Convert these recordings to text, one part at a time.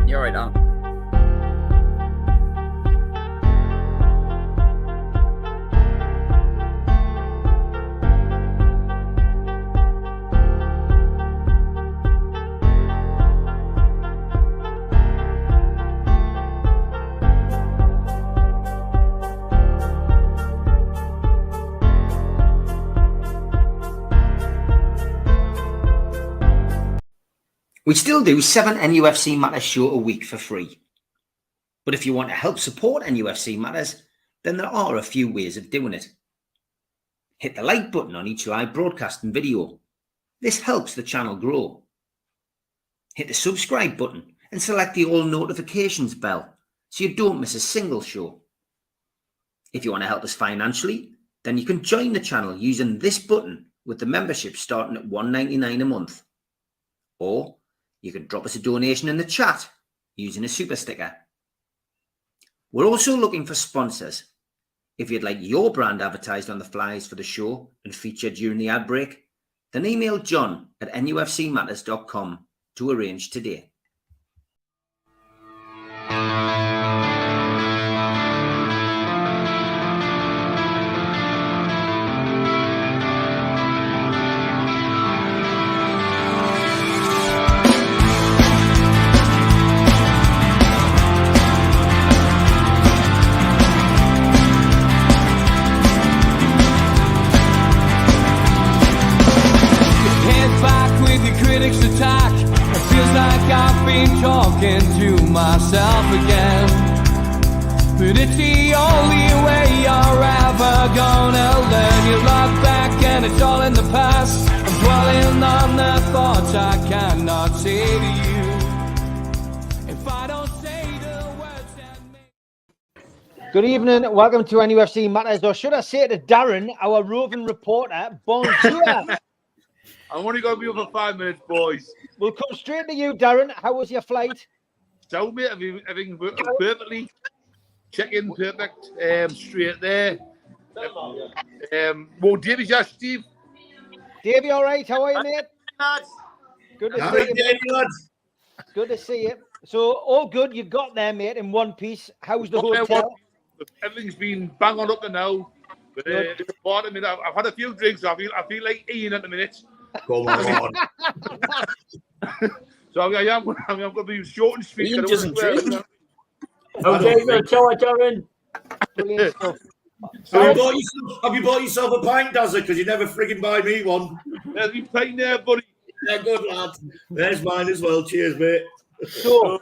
You're right on. We still do 7 NUFC Matters show a week for free. But if you want to help support NUFC Matters, then there are a few ways of doing it. Hit the like button on each live broadcast and video. This helps the channel grow. Hit the subscribe button and select the all notifications bell so you don't miss a single show. If you want to help us financially, then you can join the channel using this button with the membership starting at $1.99 a month. Or you can drop us a donation in the chat using a super sticker. We're also looking for sponsors. If you'd like your brand advertised on the flyers for the show and featured during the ad break, then email John at nufcmatters.com to arrange today. Critics attack. It feels like I've been talking to myself again. But it's the only way you're ever gonna learn. You look back and it's all in the past. I'm dwelling on the thoughts I cannot say to you. If I don't say the words that make... Good evening, welcome to NUFC Matters, or should I say to Darren, our roving reporter, bonjour. I'm only going to be over 5 minutes, boys. We'll come straight to you, Darren. How was your flight? So, mate, everything worked perfectly. Check-in perfect. Straight there. Well, Davey's here, Steve. Davey, all right? How are you, mate? Good to see you, mate. Good to see you. So, all good. You got there, mate, in one piece. How's the hotel? Everything's been bang on up to now. But part of me, I've had a few drinks. So I feel like Ian at the minute. Come on. So I'm going to be short and sweet. Ian doesn't drink. Okay, Darren. Brilliant stuff. So have you bought yourself a pint, Dazza? Because you never frigging buy me one. There's me pint there, buddy. Yeah, good lad. There's mine as well. Cheers, mate. So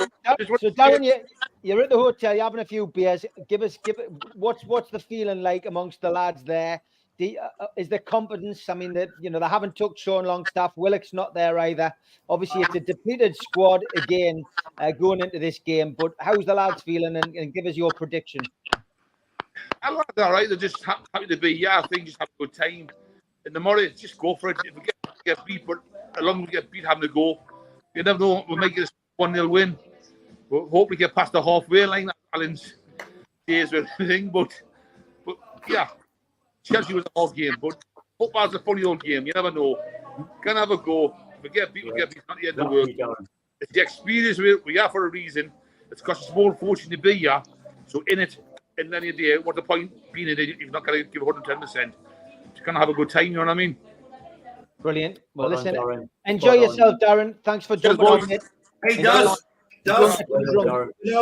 Darren, you're at the hotel. You're having a few beers. Give it. What's the feeling like amongst the lads there? Is there confidence? I mean, they haven't took Sean Longstaff. Willock's not there either. Obviously, it's a depleted squad again going into this game. But how's the lads feeling? And give us your prediction. I like that, all right. They're just happy to be here. I think just have a good time. In the morning, just go for it. If we get beat, but as long as we get beat, having to go. You never know. We'll make it a 1-0 win. We'll hopefully get past the halfway line. Alan's days with everything, but yeah. Chelsea was a hard game, but football's a funny old game. You never know. Can have a go. If we get beat, it's not the end of the world. It's the experience we are for a reason. It's cost a small fortune to be here. So in it, in any day, what's the point being in it if you're not going to give 110%? You can have a good time, you know what I mean? Brilliant. Well, listen, enjoy yourself, Darren. Thanks for jumping on it. Hey, Daz. When I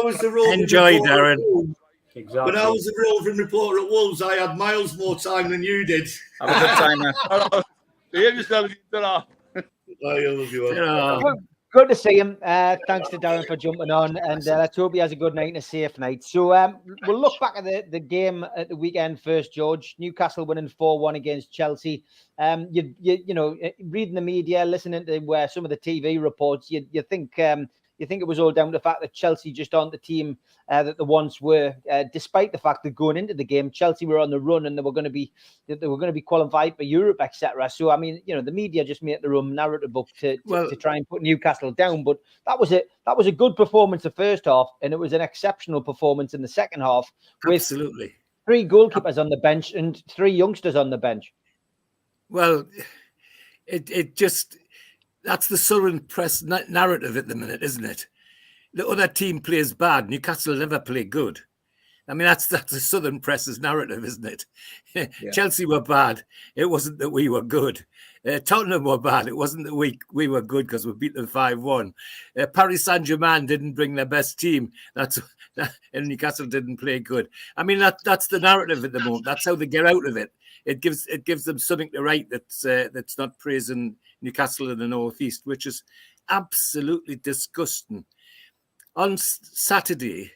was the roving Enjoy, reporter, Darren. Exactly. When I was the roving reporter at Wolves, I had miles more time than you did. Have a good time, man. Behave yourself. I love you. Good to see him. Thanks to Darren for jumping on, and let's hope he has a good night and a safe night. So we'll look back at the game at the weekend first, George. Newcastle winning 4-1 against Chelsea. You know, reading the media, listening to some of the TV reports, you think it was all down to the fact that Chelsea just aren't the team that they once were, despite the fact that going into the game, Chelsea were on the run and they were going to be qualified for Europe, etc. So, I mean, you know, the media just made their own narrative book to try and put Newcastle down. But that was a good performance the first half, and it was an exceptional performance in the second half. With Absolutely. 3 goalkeepers on the bench and 3 youngsters on the bench. Well, it just, that's the Southern press narrative at the minute, isn't it? the other team plays bad, Newcastle never play good. I mean, that's the Southern press's narrative, isn't it? Yeah. Chelsea were bad. It wasn't that we were good. Tottenham were bad. It wasn't that we were good because we beat them 5-1. Paris Saint-Germain didn't bring their best team. And Newcastle didn't play good. I mean, that's the narrative at the moment. That's how they get out of it. It gives them something to write that's not praising Newcastle in the northeast, which is absolutely disgusting. On Saturday,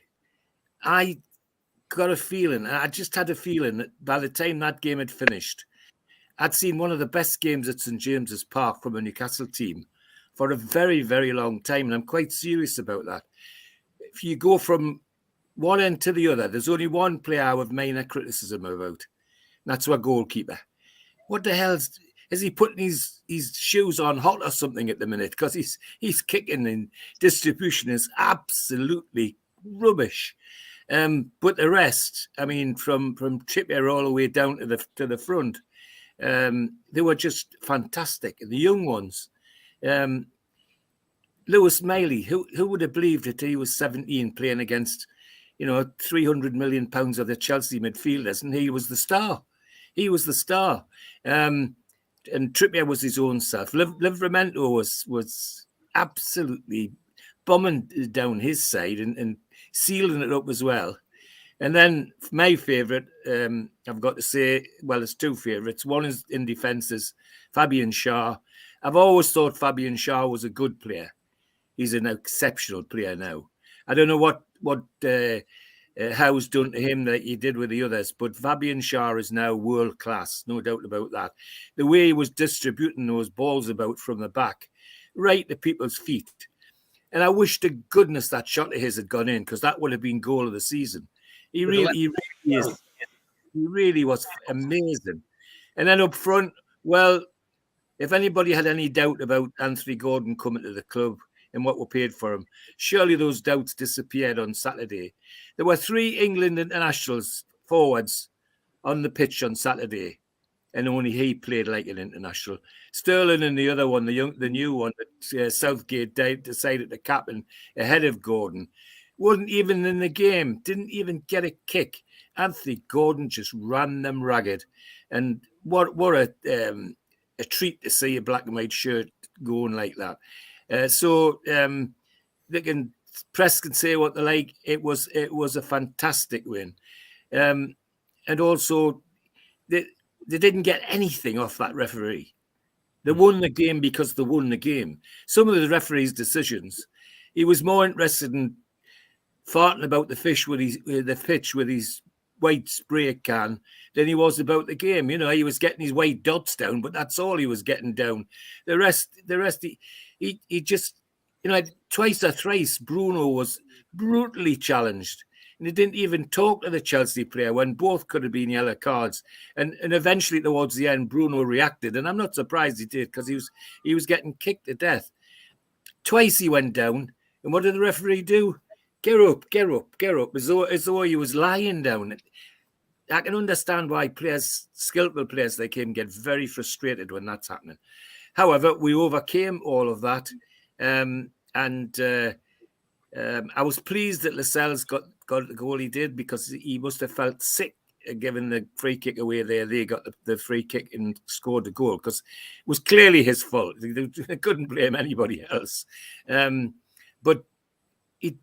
I got a feeling, I just had a feeling that by the time that game had finished, I'd seen one of the best games at St James's Park from a Newcastle team for a very, very long time. And I'm quite serious about that. If you go from one end to the other, there's only one player I have minor criticism about. And that's our goalkeeper. What the hell is he putting his shoes on hot or something at the minute? Because he's kicking and distribution is absolutely rubbish. But the rest, I mean, from Trippier all the way down to the front, they were just fantastic. The young ones, Lewis Miley, who would have believed that he was 17 playing against, 300 million pounds of the Chelsea midfielders, and he was the star. He was the star. And Trippier was his own self. Livramento was absolutely bombing down his side and sealing it up as well. And then my favourite, I've got to say, well, there's two favourites. One is in defences, Fabian Schär. I've always thought Fabian Schär was a good player. He's an exceptional player now. I don't know what Howe's done to him that he did with the others, but Fabian Schär is now world class, no doubt about that. The way he was distributing those balls about from the back, right to people's feet. And I wish to goodness that shot of his had gone in, because that would have been goal of the season. He really was amazing. And then up front, well, if anybody had any doubt about Anthony Gordon coming to the club and what we paid for him, surely those doubts disappeared on Saturday. There were 3 England internationals forwards on the pitch on Saturday, and only he played like an international. Sterling and the other one, the new one that Southgate decided to captain ahead of Gordon, wasn't even in the game, didn't even get a kick. Anthony Gordon just ran them ragged. And what a treat to see a black and white shirt going like that. Press can say what they like. It was a fantastic win. And also, they didn't get anything off that referee. They won the game because they won the game. Some of the referee's decisions, he was more interested in farting about the pitch with his white spray can than he was about the game. He was getting his white dots down, but that's all he was getting down. The rest, he just, twice or thrice, Bruno was brutally challenged. And he didn't even talk to the Chelsea player when both could have been yellow cards. And eventually, towards the end, Bruno reacted. And I'm not surprised he did, because he was getting kicked to death. Twice he went down. And what did the referee do? Get up, get up, get up, as though he was lying down. I can understand why skillful players like him get very frustrated when that's happening. However, we overcame all of that. I was pleased that Lascelles got the goal he did, because he must have felt sick giving the free kick away there. They got the free kick and scored the goal, because it was clearly his fault. They couldn't blame anybody else. But the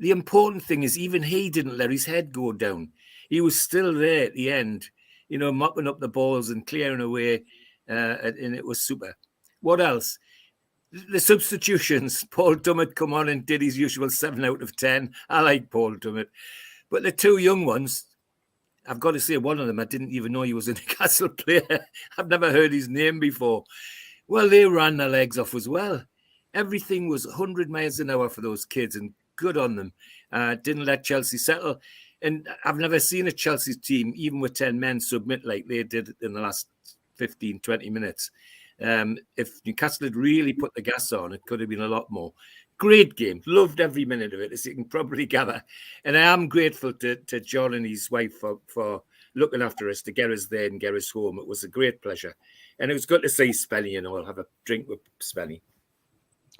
important thing is, even he didn't let his head go down. He was still there at the end, mopping up the balls and clearing away, and it was super. What else? The substitutions. Paul Dummett come on and did his usual 7 out of 10. I like Paul Dummett. But the 2 young ones, I've got to say, one of them, I didn't even know he was a Newcastle player. I've never heard his name before. Well, they ran their legs off as well. Everything was 100 miles an hour for those kids, and good on them. Didn't let Chelsea settle. And I've never seen a Chelsea team, even with 10 men, submit like they did in the last 15, 20 minutes. If Newcastle had really put the gas on, it could have been a lot more. Great game. Loved every minute of it, as you can probably gather. And I am grateful to John and his wife for looking after us, to get us there and get us home. It was a great pleasure. And it was good to see Spenny and all, have a drink with Spenny.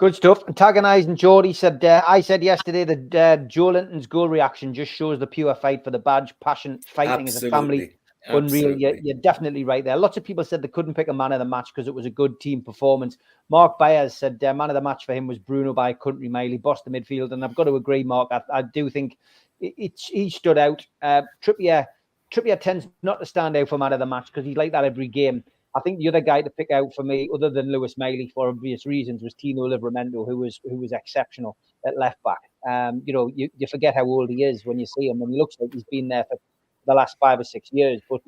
Good stuff. Antagonising Geordie said, I said yesterday that Joe Linton's goal reaction just shows the pure fight for the badge, passion, fighting as a family. Unreal. You're definitely right there. Lots of people said they couldn't pick a man of the match because it was a good team performance. Mark Byers said man of the match for him was Bruno by a country mile. He bossed the midfield, and I've got to agree, Mark. I do think he stood out. Trippier tends not to stand out for man of the match because he's like that every game. I think the other guy to pick out for me, other than Lewis Miley for obvious reasons, was Tino Livramento, who was exceptional at left back. You forget how old he is when you see him, and he looks like he's been there for the last 5 or 6 years. But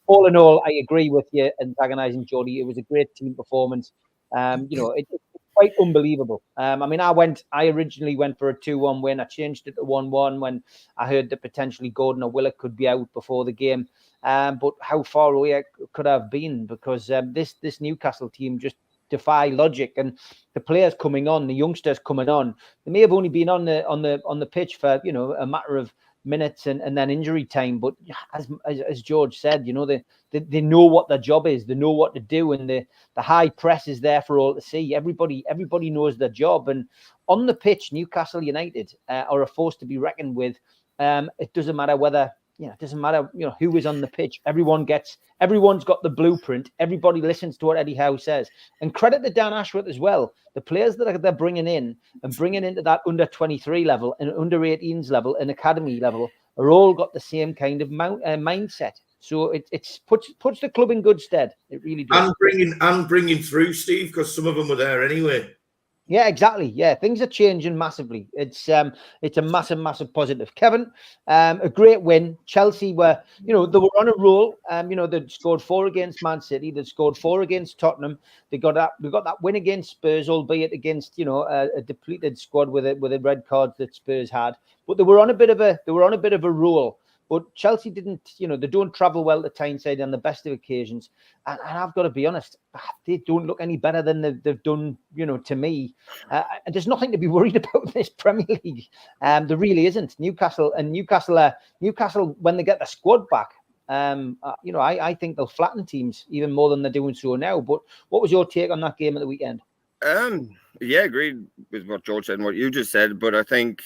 all in all, I agree with you antagonising Geordie. It was a great team performance. It's quite unbelievable. I originally went for a 2-1 win. I changed it to 1-1 when I heard that potentially Gordon or Willock could be out before the game. But how far away I could have been, because this Newcastle team just defy logic, and the players coming on, the youngsters coming on, they may have only been on the pitch for a matter of minutes and then injury time. But as George said, they know what their job is, they know what to do, and the high press is there for all to see. Everybody knows their job, and on the pitch, Newcastle United are a force to be reckoned with. It doesn't matter whether. It doesn't matter, who is on the pitch. Everyone's got the blueprint. Everybody listens to what Eddie Howe says. And credit to Dan Ashworth as well. The players that they're bringing in and bringing into that under 23 level and under 18s level and academy level are all got the same kind of mindset. So it puts the club in good stead. It really does. And bringing through, Steve, because some of them were there anyway. Yeah, exactly. Yeah, things are changing massively. It's a massive positive. Kevin, a great win. Chelsea were, they were on a roll. They'd scored 4 against Man City. They'd scored 4 against Tottenham. We got that win against Spurs, albeit against a depleted squad with a red card that Spurs had. But they were on a bit of a roll. But Chelsea didn't, they don't travel well to Tyneside on the best of occasions. And I've got to be honest, they don't look any better than they've done, to me. And there's nothing to be worried about in this Premier League. There really isn't. Newcastle, when they get the squad back, I think they'll flatten teams even more than they're doing so now. But what was your take on that game at the weekend? Yeah, agreed with what George said and what you just said. But I think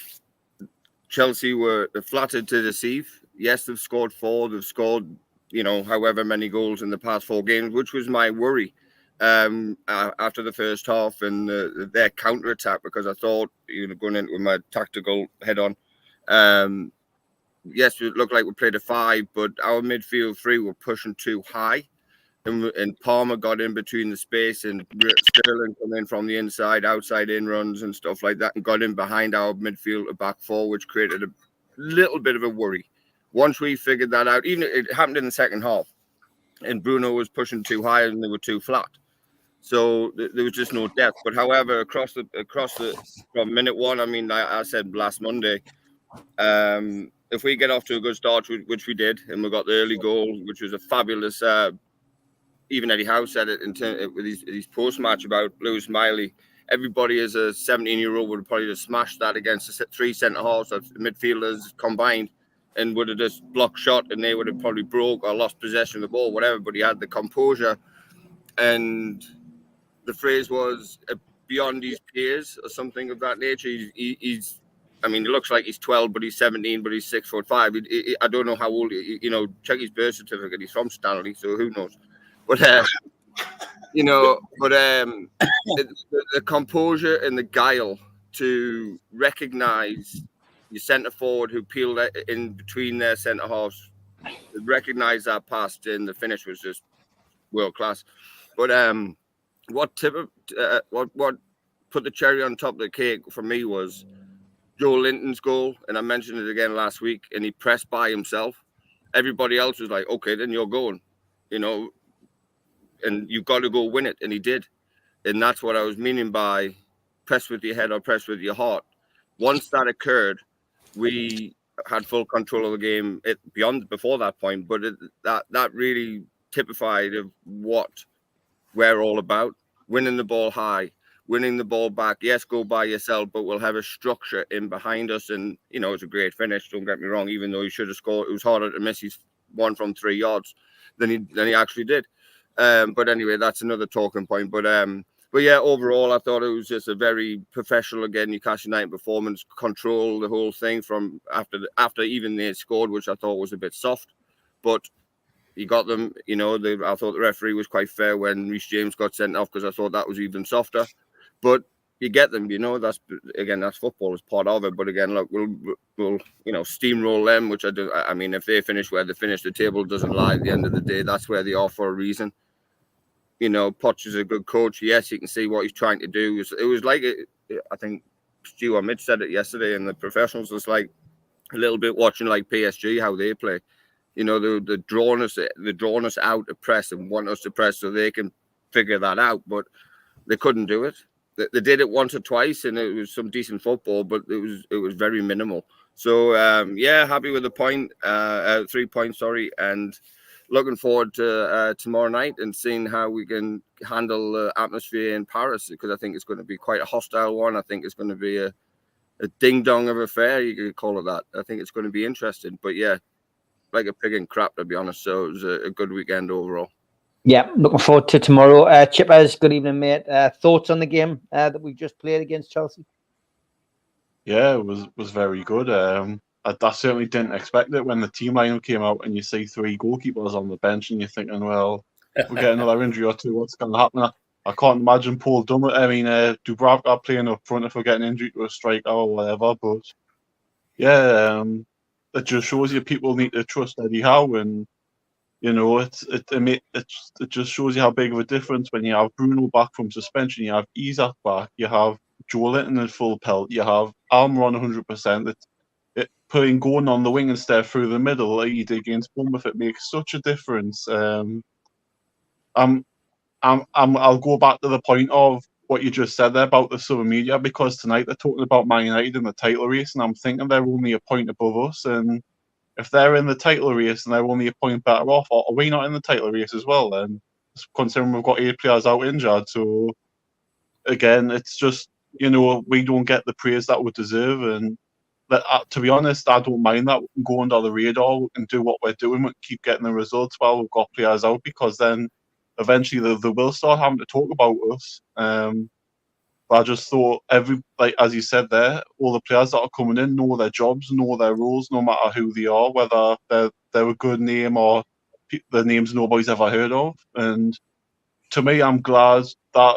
Chelsea were flattered to deceive. Yes, they've scored 4. They've scored, however many goals in the past 4 games, which was my worry after the first half and their counter-attack, because I thought, going into my tactical head-on, yes, it looked like we played a 5, but our midfield 3 were pushing too high. And Palmer got in between the space, and Sterling come in from the inside, outside in runs and stuff like that, and got in behind our midfield back 4, which created a little bit of a worry. Once we figured that out, even it happened in the second half, and Bruno was pushing too high and they were too flat. So there was just no depth. But however, across from minute 1, I said last Monday, if we get off to a good start, which we did, and we got the early goal, which was a fabulous. Even Eddie Howe said it with his post-match about Lewis Miley. Everybody as a 17-year-old would have probably just smashed that against the 3 centre-halves, midfielders combined, and would have just blocked shot, and they would have probably broke or lost possession of the ball, whatever. But he had the composure, and the phrase was beyond his peers or something of that nature. He's it looks like he's 12, but he's 17, but he's 6'5". I don't know how old. Check his birth certificate. He's from Stanley, so who knows? But the composure and the guile to recognise your centre forward who peeled in between their centre halves, recognise that pass, and the finish was just world class. But what put the cherry on top of the cake for me was Joe Linton's goal, and I mentioned it again last week, and he pressed by himself. Everybody else was like, okay, then you're going, and you've got to go win it, and he did. And that's what I was meaning by press with your head or press with your heart. Once that occurred, we had full control of the game before that point, but that really typified of what we're all about: winning the ball high, winning the ball back. Yes, go by yourself, but we'll have a structure in behind us. And it's a great finish, don't get me wrong, even though he should have scored. It was harder to miss his 1 from 3 yards than he actually did. But anyway, that's another talking point. But But yeah, overall, I thought it was just a very professional, again, Newcastle United performance, control the whole thing from after even they scored, which I thought was a bit soft. But you got them, you know, I thought the referee was quite fair when Reece James got sent off, because I thought that was even softer. But you get them, you know, that's football, is part of it. But again, look, we'll you know, steamroll them, which I mean, if they finish where they finish, the table doesn't lie at the end of the day. That's where they are for a reason. You know, Poch is a good coach. Yes, you can see what he's trying to do. It was like, I think Stu or Mitch said it yesterday, and the professionals was like a little bit watching like PSG, how they play. You know, they're drawing us out to press and want us to press so they can figure that out, but they couldn't do it. They did it once or twice, and it was some decent football, but it was very minimal. So yeah, happy with the 3 points, sorry, and looking forward to tomorrow night and seeing how we can handle the atmosphere in Paris, because I think it's going to be quite a hostile one. I think it's going to be a ding-dong of affair, you could call it that. I think it's going to be interesting. But yeah, like a pig in crap, to be honest. So it was a good weekend overall. Yeah, looking forward to tomorrow. Chippers, good evening, mate. Thoughts on the game that we've just played against Chelsea? Yeah, it was very good. I certainly didn't expect it when the team lineup came out and you see 3 goalkeepers on the bench and you're thinking, well, we get another injury or two, what's going to happen? I can't imagine Dubravka playing up front if we're getting injured to a striker or whatever. But yeah, it just shows you people need to trust Eddie Howe, and you know it just shows you how big of a difference when you have Bruno back from suspension, you have Isak back, you have Joe Linton in full pelt, you have Almiron 100%. Putting Gordon on the wing instead through the middle, like he did against Bournemouth, it makes such a difference. I'll go back to the point of what you just said there about the Southern media, because tonight they're talking about Man United in the title race, and I'm thinking they're only a point above us. And if they're in the title race and they're only a point better off, are we not in the title race as well? And considering we've got 8 players out injured, so again, it's just, you know, we don't get the praise that we deserve. And to be honest, I don't mind that. We can go under the radar and do what we're doing, we keep getting the results while we've got players out, because then eventually they will start having to talk about us. But I just thought like as you said there, all the players that are coming in know their jobs, know their roles, no matter who they are, whether they're a good name or the names nobody's ever heard of. And to me, I'm glad that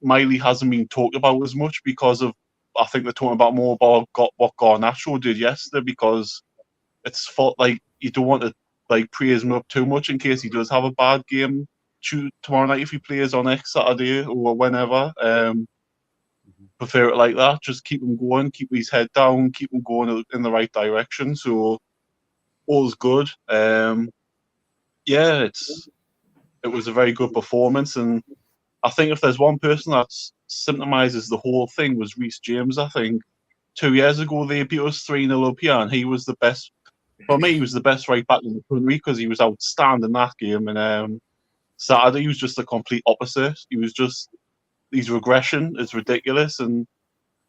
Miley hasn't been talked about as much, because of, I think they're talking about more about what Garnacho did yesterday, because it's felt like you don't want to like praise him up too much in case he does have a bad game tomorrow night if he plays on next Saturday or whenever. Prefer it like that. Just keep him going, keep his head down, keep him going in the right direction. So all's good. Yeah, it was a very good performance, and I think if there's one person that symptomizes the whole thing was Reece James. I think 2 years ago they beat us 3-0 up here, and he was the best. For me, he was the best right back in the country because he was outstanding that game. And Saturday, he was just the complete opposite. His regression is ridiculous, and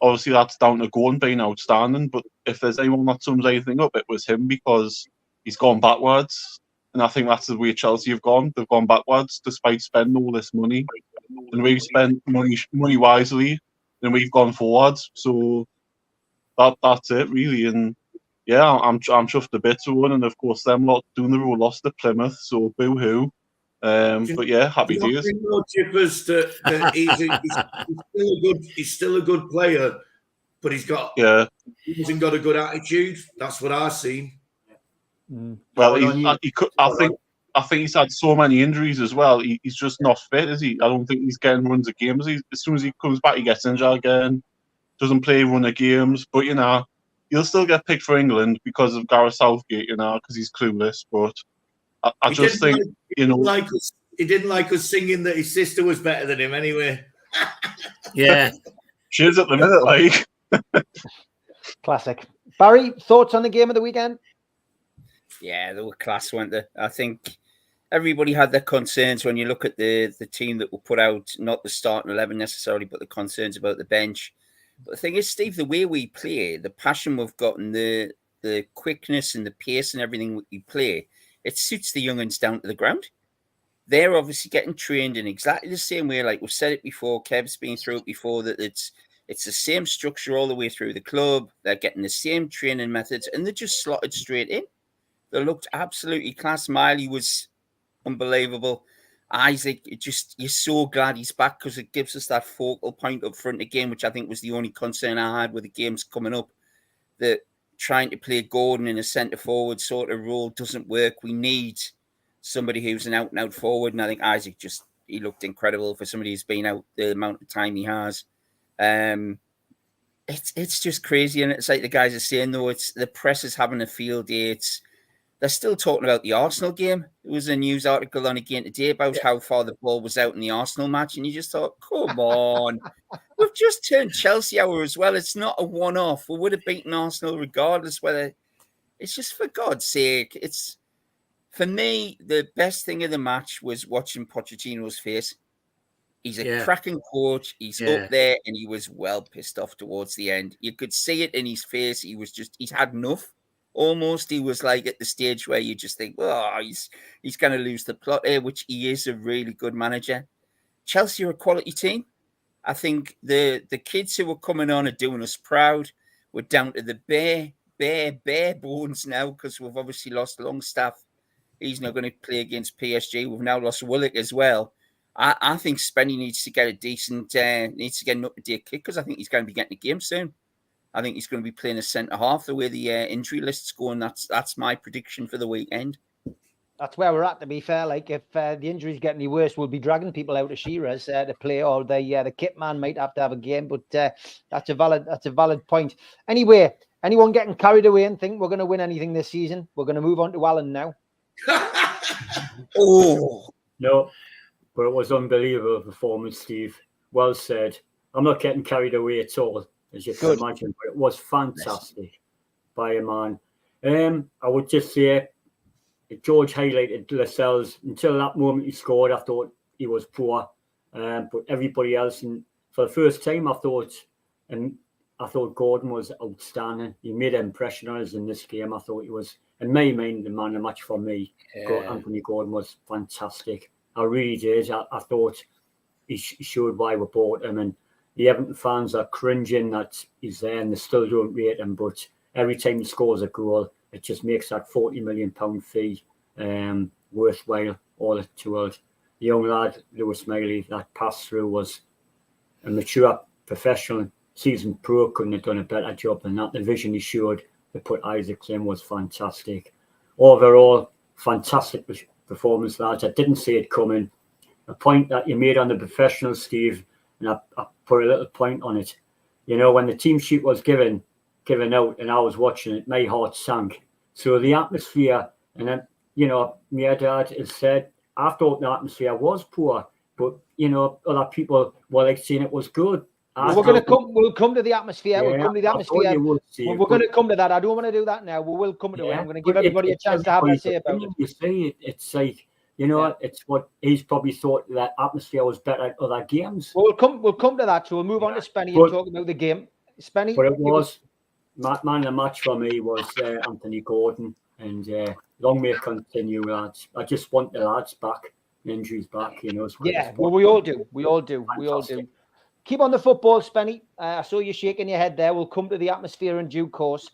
obviously that's down to Gordon being outstanding. But if there's anyone that sums anything up, it was him, because he's gone backwards. And I think that's the way Chelsea have gone. They've gone backwards despite spending all this money. And we've spent money wisely, and we've gone forwards. So that's it, really. And yeah, I'm chuffed a bit to one. And of course, them lot doing the road lost to Plymouth, so boo hoo. But yeah, happy days. He's still a good player, but he hasn't got a good attitude. That's what I've seen. Well, I think he's had so many injuries as well. He's just not fit, is he? I don't think he's getting runs of games. As soon as he comes back, he gets injured again. Doesn't play run of games, but you know, he'll still get picked for England because of Gareth Southgate, you know, because he's clueless. But I just think, you know, he didn't like us singing that his sister was better than him anyway. Yeah. She is at the minute, like. Classic. Barry, thoughts on the game of the weekend? Yeah, they were class, weren't they? I think everybody had their concerns when you look at the team that were put out, not the starting 11 necessarily, but the concerns about the bench. But the thing is, Steve, the way we play, the passion we've got, and the quickness and the pace and everything we play, it suits the young'uns down to the ground. they're obviously getting trained in exactly the same way. Like we've said it before, Kev's been through it before, that it's the same structure all the way through the club. They're getting the same training methods, and they're just slotted straight in. They looked absolutely class. Miley was unbelievable. Isaac, you're so glad he's back, because it gives us that focal point up front again, which I think was the only concern I had with the games coming up, that trying to play Gordon in a centre forward sort of role doesn't work. We need somebody who's an out and out forward, and I think Isaac he looked incredible for somebody who's been out the amount of time he has. It's just crazy, and it's like the guys are saying, though, it's the press is having a field day. They're still talking about the Arsenal game. There was a news article on again today about how far the ball was out in the Arsenal match, and you just thought, come on. We've just turned Chelsea out as well. It's not a one-off. We would have beaten Arsenal regardless whether... It's just, for God's sake, for me, the best thing of the match was watching Pochettino's face. He's a cracking coach. He's up there, and he was well pissed off towards the end. You could see it in his face. He's had enough. Almost, he was like at the stage where you just think, oh, he's going to lose the plot here, which he is a really good manager. Chelsea are a quality team. I think the kids who were coming on are doing us proud. We're down to the bare bones now, because we've obviously lost Longstaff. He's not going to play against PSG. We've now lost Willock as well. I think Spenny needs to get needs to get an up-to-date kick, because I think he's going to be getting a game soon. I think he's going to be playing a centre-half the way the injury list's going. That's my prediction for the weekend. That's where we're at, to be fair. Like, if the injuries get any worse, we'll be dragging people out of Shearer's to play, or the kit man might have to have a game. But that's a valid point. Anyway, anyone getting carried away and think we're going to win anything this season? We're going to move on to Alan now. No, but it was unbelievable performance, Steve. Well said. I'm not getting carried away at all, as you can imagine, but it was fantastic by a man. I would just say, George highlighted Lascelles. Until that moment he scored, I thought he was poor. But everybody else, and for the first time, I thought Gordon was outstanding. He made an impression on us in this game. I thought he was, in my mind, the man of the match for me. Anthony Gordon was fantastic. I really did. I thought he showed why we bought him, and the Everton fans are cringing that he's there and they still don't rate him. But every time he scores a goal, it just makes that £40 million fee worthwhile all the world. The young lad, Lewis Smiley, that pass through was a mature professional. Seasoned pro couldn't have done a better job than that. The vision he showed to put Isaacs in was fantastic. Overall, fantastic performance, lads. I didn't see it coming. A point that you made on the professionals, Steve, and I put a little point on it. You know, when the team sheet was given out and I was watching it, my heart sank. So the atmosphere, and then, you know, my dad has said, I thought the atmosphere was poor, but, you know, other people were like saying it was good. We'll come to the atmosphere. We'll come to the atmosphere. We're going to come to that. I don't want to do that now. We will come to it. I'm going to give everybody a chance to have a say about it. You say it's like, you know, it's what he's probably thought, that atmosphere was better at other games. Well, we'll come to that. So we'll move on to Spenny and talk about the game. Spenny, but it was man of the match for me was Anthony Gordon, and long may it continue, lads. I just want the lads back, the injuries back, you know. Well, we all do. We all do. Keep on the football, Spenny. I saw you shaking your head there. We'll come to the atmosphere in due course.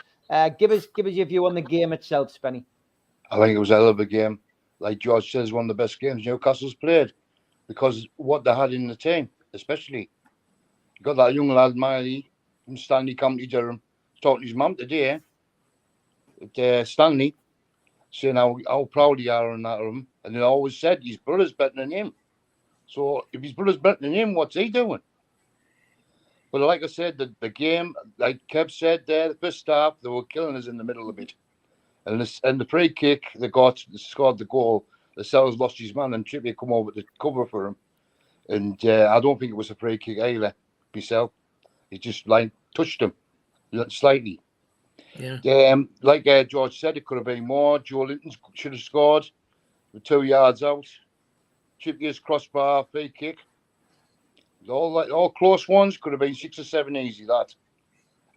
Give us your view on the game itself, Spenny. I think it was a hell of a game. Like George says, one of the best games Newcastle's played, because what they had in the team, especially. You got that young lad, Miley, from Stanley County Durham, talking to his mum today at Stanley, saying how proud he are on that of him. And they always said his brother's better than him. So if his brother's better than him, what's he doing? But like I said, the game, like Kev said there, the first half, they were killing us in the middle of it. And the free kick, they scored the goal. Lascelles lost his man, and Trippier come over to cover for him. And I don't think it was a free kick either, myself. He just touched him slightly. Yeah. Like George said, it could have been more. Joe Linton should have scored with 2 yards out. Trippier's crossbar, free kick. All close ones, could have been 6 or 7 easy, that.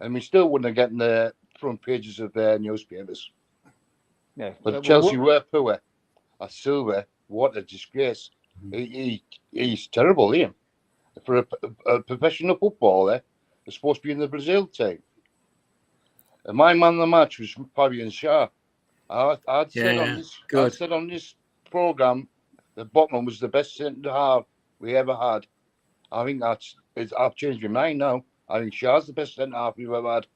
And we still wouldn't have gotten the front pages of their newspapers. Yeah. But Chelsea were poor. I still were. What a disgrace. He's terrible, Liam. For a professional footballer, he's supposed to be in the Brazil team. And my man of the match was Fabian Schär. I'd said on this programme that Botman was the best centre half we ever had. I think I've changed my mind now. I think Schär's the best centre half we've ever had,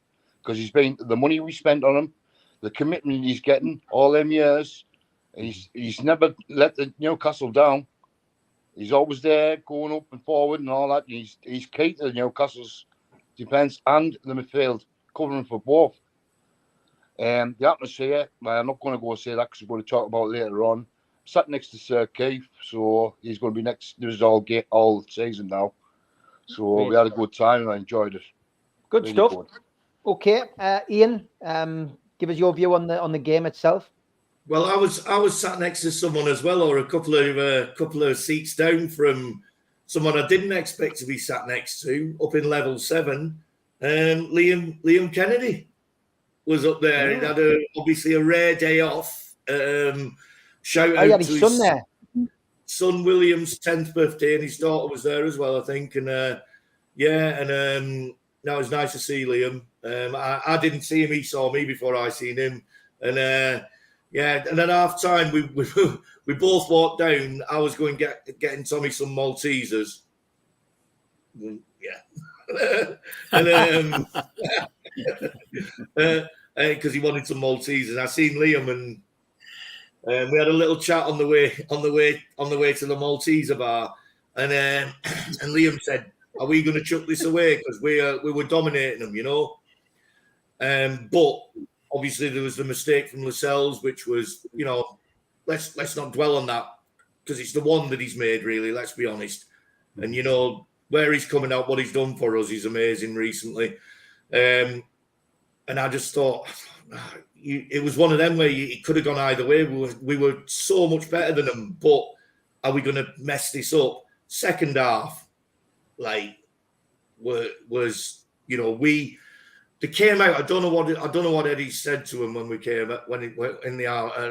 because he's been the money we spent on him, the commitment he's getting all them years. He's never let the Newcastle down. He's always there, going up and forward and all that. He's key to the Newcastle's defence and the midfield, covering for both. The atmosphere, I'm not going to go and say that because we're going to talk about it later on. Sat next to Sir Keith, so he's going to be next to us all season now. So we had a good time and I enjoyed it. Good really stuff. Good. Okay, Ian, give us your view on the game itself. Well, I was sat next to someone as well, or a couple of seats down from someone I didn't expect to be sat next to, up in level 7. Liam Kennedy was up there. He had obviously a rare day off. Shout out to his son William's 10th birthday, and his daughter was there as well, I think. And that was nice to see Liam. I didn't see him; he saw me before I seen him. And and at half time we both walked down. I was going getting Tommy some Maltesers. Yeah, and because he wanted some Maltesers. I seen Liam and. We had a little chat on the way to the Malteser bar, and Liam said, "Are we going to chuck this away? Because we were dominating them, you know." But obviously there was the mistake from Lascelles, which was, you know, let's not dwell on that because it's the one that he's made. Really, let's be honest. And you know where he's coming out, what he's done for us, he's amazing recently. And I just thought. It was one of them where it could have gone either way. We were so much better than them, but are we going to mess this up? Second half, was you know they came out. I don't know what Eddie said to him when we came at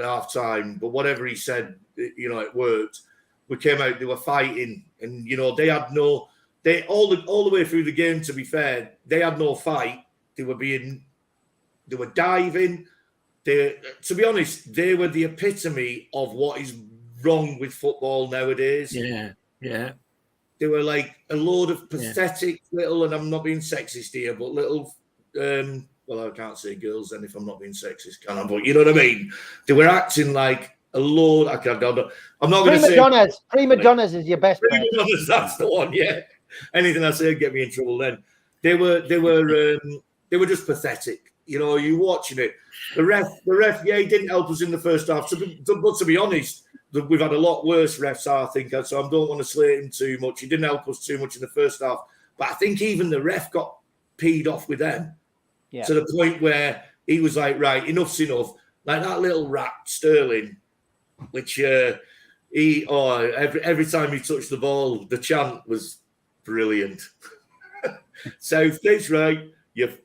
half time, but whatever he said, you know, it worked. We came out. They were fighting, and you know they had all the way through the game. To be fair, they had no fight. They were diving. To be honest, they were the epitome of what is wrong with football nowadays. Yeah. They were like a load of pathetic little, and I'm not being sexist here, but little, well, I can't say girls then if I'm not being sexist, can I? But you know what I mean? They were acting like a load. I'm not going to say... Prima donnas is your best Prima donnas, that's the one, yeah. Anything I say get me in trouble then. They were just pathetic. You know, you watching it. The ref, yeah, he didn't help us in the first half. But to be honest, we've had a lot worse refs, I think. So I don't want to slate him too much. He didn't help us too much in the first half. But I think even the ref got peed off with them to the point where he was like, right, enough's enough. Like that little rat, Sterling, which every time he touched the ball, the chant was brilliant. Southgate's right.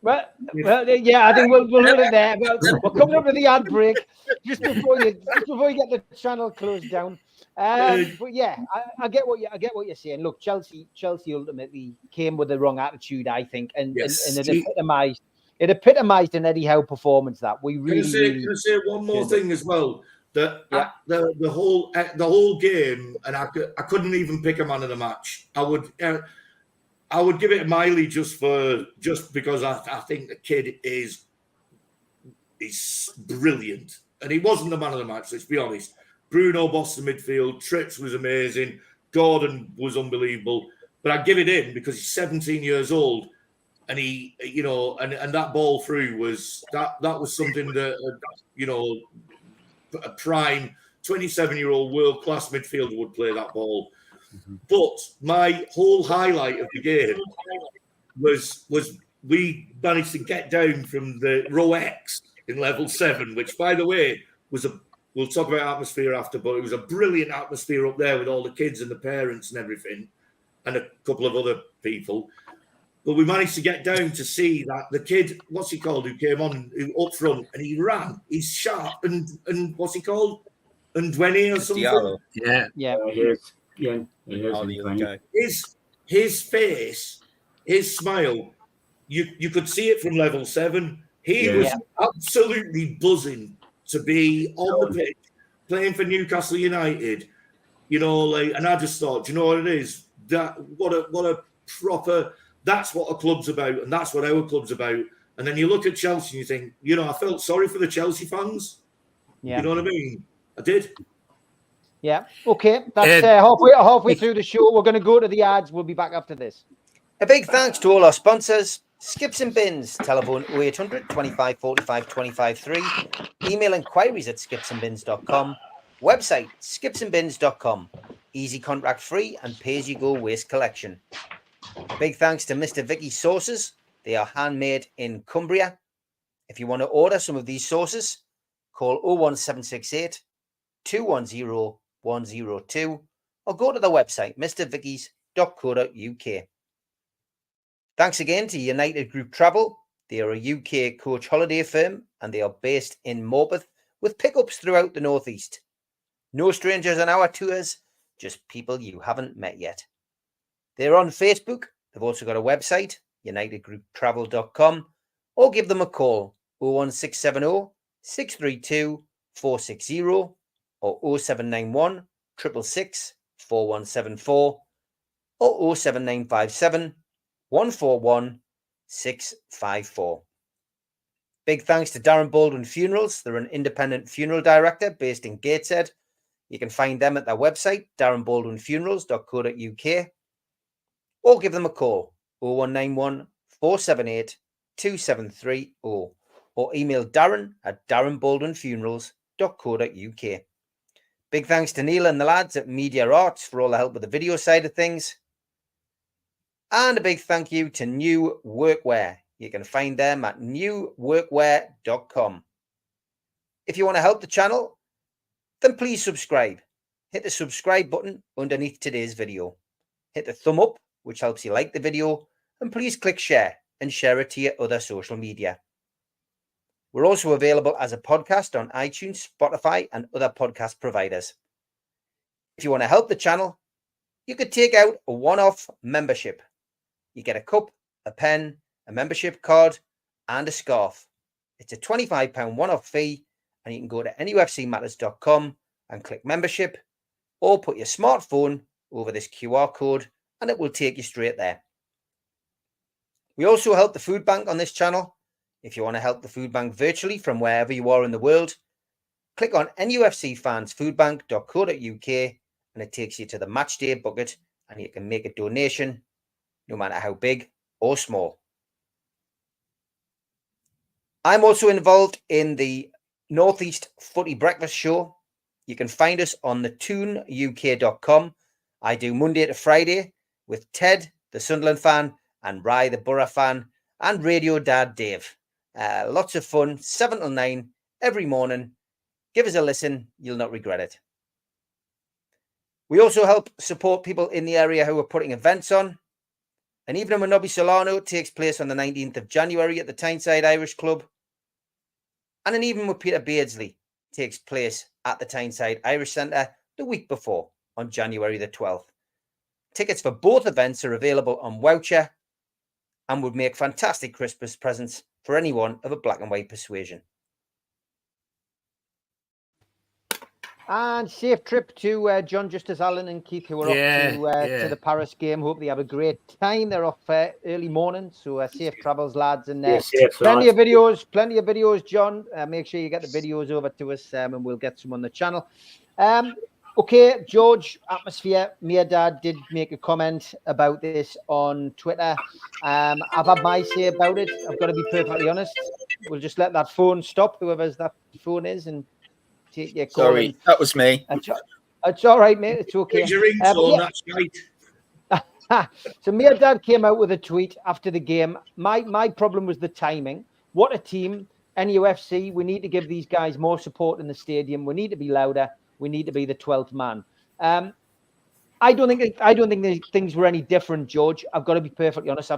Well, yeah, I think we'll leave it there. We're coming up to the ad break just before you get the channel closed down. But yeah, I get what you're saying. Look, Chelsea ultimately came with the wrong attitude, I think, and it epitomised an Eddie Howe performance that we really. Can I say one more thing as well? That the whole game, and I couldn't even pick a man of the match. I would give it a Miley just because I think the kid is brilliant. And he wasn't the man of the match, let's be honest. Bruno bossed the midfield, Trips was amazing, Gordon was unbelievable. But I'd give it him because he's 17 years old and he, you know, and that ball through was that was something that, you know, a prime 27-year-old world-class midfielder would play that ball. But my whole highlight of the game was we managed to get down from the row X in level 7, which, by the way, we'll talk about atmosphere after, but it was a brilliant atmosphere up there with all the kids and the parents and everything, and a couple of other people. But we managed to get down to see that the kid, what's he called, who came on up front, and he ran. He's sharp and what's he called? and Dwenny or something. Diallo. Yeah. He is Oh, the other guy. His face, his smile, you could see it from level 7. He was absolutely buzzing to be on the pitch playing for Newcastle United. You know, like, and I just thought, you know what it is? That what a proper. That's what a club's about, and that's what our club's about. And then you look at Chelsea and you think, you know, I felt sorry for the Chelsea fans. Yeah. You know what I mean? I did. Yeah. Okay. That's halfway through the show. We're going to go to the ads. We'll be back after this. A big thanks to all our sponsors. Skips and Bins, telephone 0800 25 45 25 3. Email inquiries at skipsandbins.com. Website skipsandbins.com. Easy contract free and pay-as-you-go waste collection. Big thanks to Mr. Vicky's sauces. They are handmade in Cumbria. If you want to order some of these sauces, call 01768 210 102 or go to the website mrvickies.co.uk. Thanks again to United Group Travel. They are a UK coach holiday firm and they are based in Morpeth with pickups throughout the Northeast. No strangers on our tours, just people you haven't met yet. They're on Facebook. They've also got a website, unitedgrouptravel.com, or give them a call, 01670 632 460 or 0791 666 4174 or 07957 141 654. Big thanks to Darren Baldwin Funerals. They're an independent funeral director based in Gateshead. You can find them at their website, darrenbaldwinfunerals.co.uk, or give them a call, 0191 478 2730, or email Darren at darrenbaldwinfunerals.co.uk. Big thanks to Neil and the lads at Media Arts for all the help with the video side of things. And a big thank you to New Workwear. You can find them at newworkwear.com. If you want to help the channel, then please subscribe. Hit the subscribe button underneath today's video. Hit the thumb up, which helps you like the video, and please click share and share it to your other social media. We're also available as a podcast on iTunes, Spotify, and other podcast providers. If you want to help the channel, you could take out a one-off membership. You get a cup, a pen, a membership card, and a scarf. It's a £25 one-off fee, and you can go to nufcmatters.com and click membership, or put your smartphone over this QR code, and it will take you straight there. We also help the food bank on this channel. If you want to help the food bank virtually from wherever you are in the world, click on nufcfansfoodbank.co.uk and it takes you to the match day bucket and you can make a donation no matter how big or small. I'm also involved in the Northeast Footy Breakfast Show. You can find us on the toonuk.com. I do Monday to Friday with Ted, the Sunderland fan, and Rye, the Borough fan, and Radio Dad Dave. Lots of fun, 7 till 9 every morning. Give us a listen. You'll not regret it. We also help support people in the area who are putting events on. An evening with Nobby Solano takes place on the 19th of January at the Tyneside Irish Club. And an evening with Peter Beardsley takes place at the Tyneside Irish Centre the week before, on January the 12th. Tickets for both events are available on Woucher and would make fantastic Christmas presents for anyone of a black and white persuasion. And safe trip to John Justice Allen and Keith, who are off to the Paris game. Hope they have a great time. They're off early morning, so safe travels, lads. And plenty of videos, John. Make sure you get the videos over to us, and we'll get some on the channel. Okay, George, Atmosphere, me dad did make a comment about this on Twitter. I've had my say about it. I've got to be perfectly honest. We'll just let that phone stop, whoever's that phone is, and take your call. Sorry, that was me. It's all right, mate. It's okay. That's right. So me and Dad came out with a tweet after the game. My problem was the timing. What a team. NUFC, we need to give these guys more support in the stadium. We need to be louder. We need to be the 12th man. I don't think things were any different, George. I've got to be perfectly honest.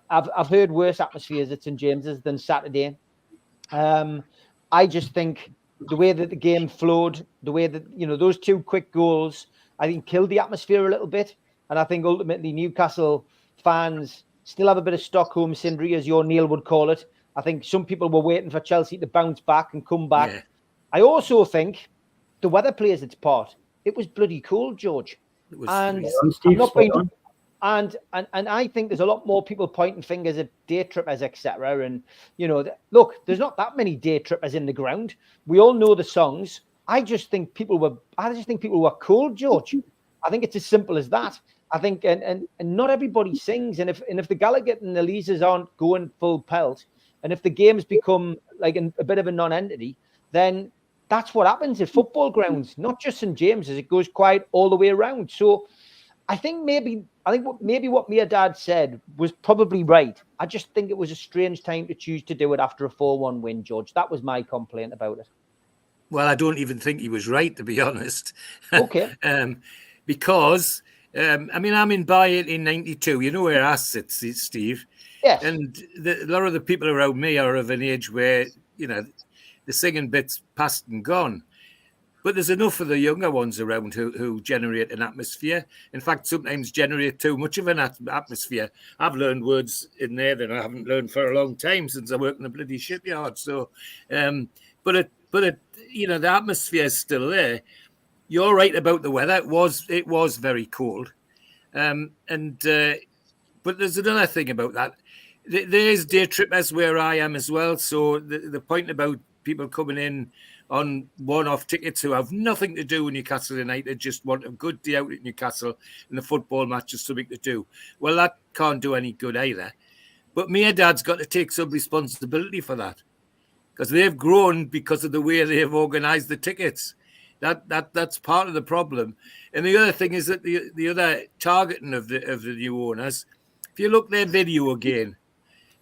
I've heard worse atmospheres at St James's than Saturday. I just think the way that the game flowed, the way that, you know, those 2 quick goals, I think killed the atmosphere a little bit. And I think ultimately Newcastle fans still have a bit of Stockholm syndrome, as your Neil would call it. I think some people were waiting for Chelsea to bounce back and come back. Yeah. I also think the weather plays its part. It was bloody cold, George. It was And freezing. I'm not being, and I think there's a lot more people pointing fingers at day trippers, etc. And, you know, look, there's not that many day trippers in the ground. We all know the songs. I just think people were cold, George. I think it's as simple as that. I think, and not everybody sings. And if the Gallagher and the Leesers aren't going full pelt, and if the games become like a bit of a non-entity, then that's what happens at football grounds, not just St. James's. It goes quiet all the way around. So I think maybe what Mia Dad said was probably right. I just think it was a strange time to choose to do it after a 4-1 win, George. That was my complaint about it. Well, I don't even think he was right, to be honest. Okay. Because, I mean, I'm in Bayern in 92. You know where I sit, Steve? Yes. And a lot of the people around me are of an age where, you know, the singing bit's past and gone. But there's enough of the younger ones around who generate an atmosphere. In fact, sometimes generate too much of an atmosphere. I've learned words in there that I haven't learned for a long time since I worked in a bloody shipyard. So, but you know, the atmosphere is still there. You're right about the weather. It was very cold. But there's another thing about that. There's day trippers where I am as well. So the point about people coming in on one-off tickets who have nothing to do with Newcastle United, just want a good day out at Newcastle and the football match is something to do. Well, that can't do any good either. But Mia Dad's got to take some responsibility for that, because they've grown because of the way they've organised the tickets. That's part of the problem. And the other thing is that the other targeting of the new owners, if you look their video again,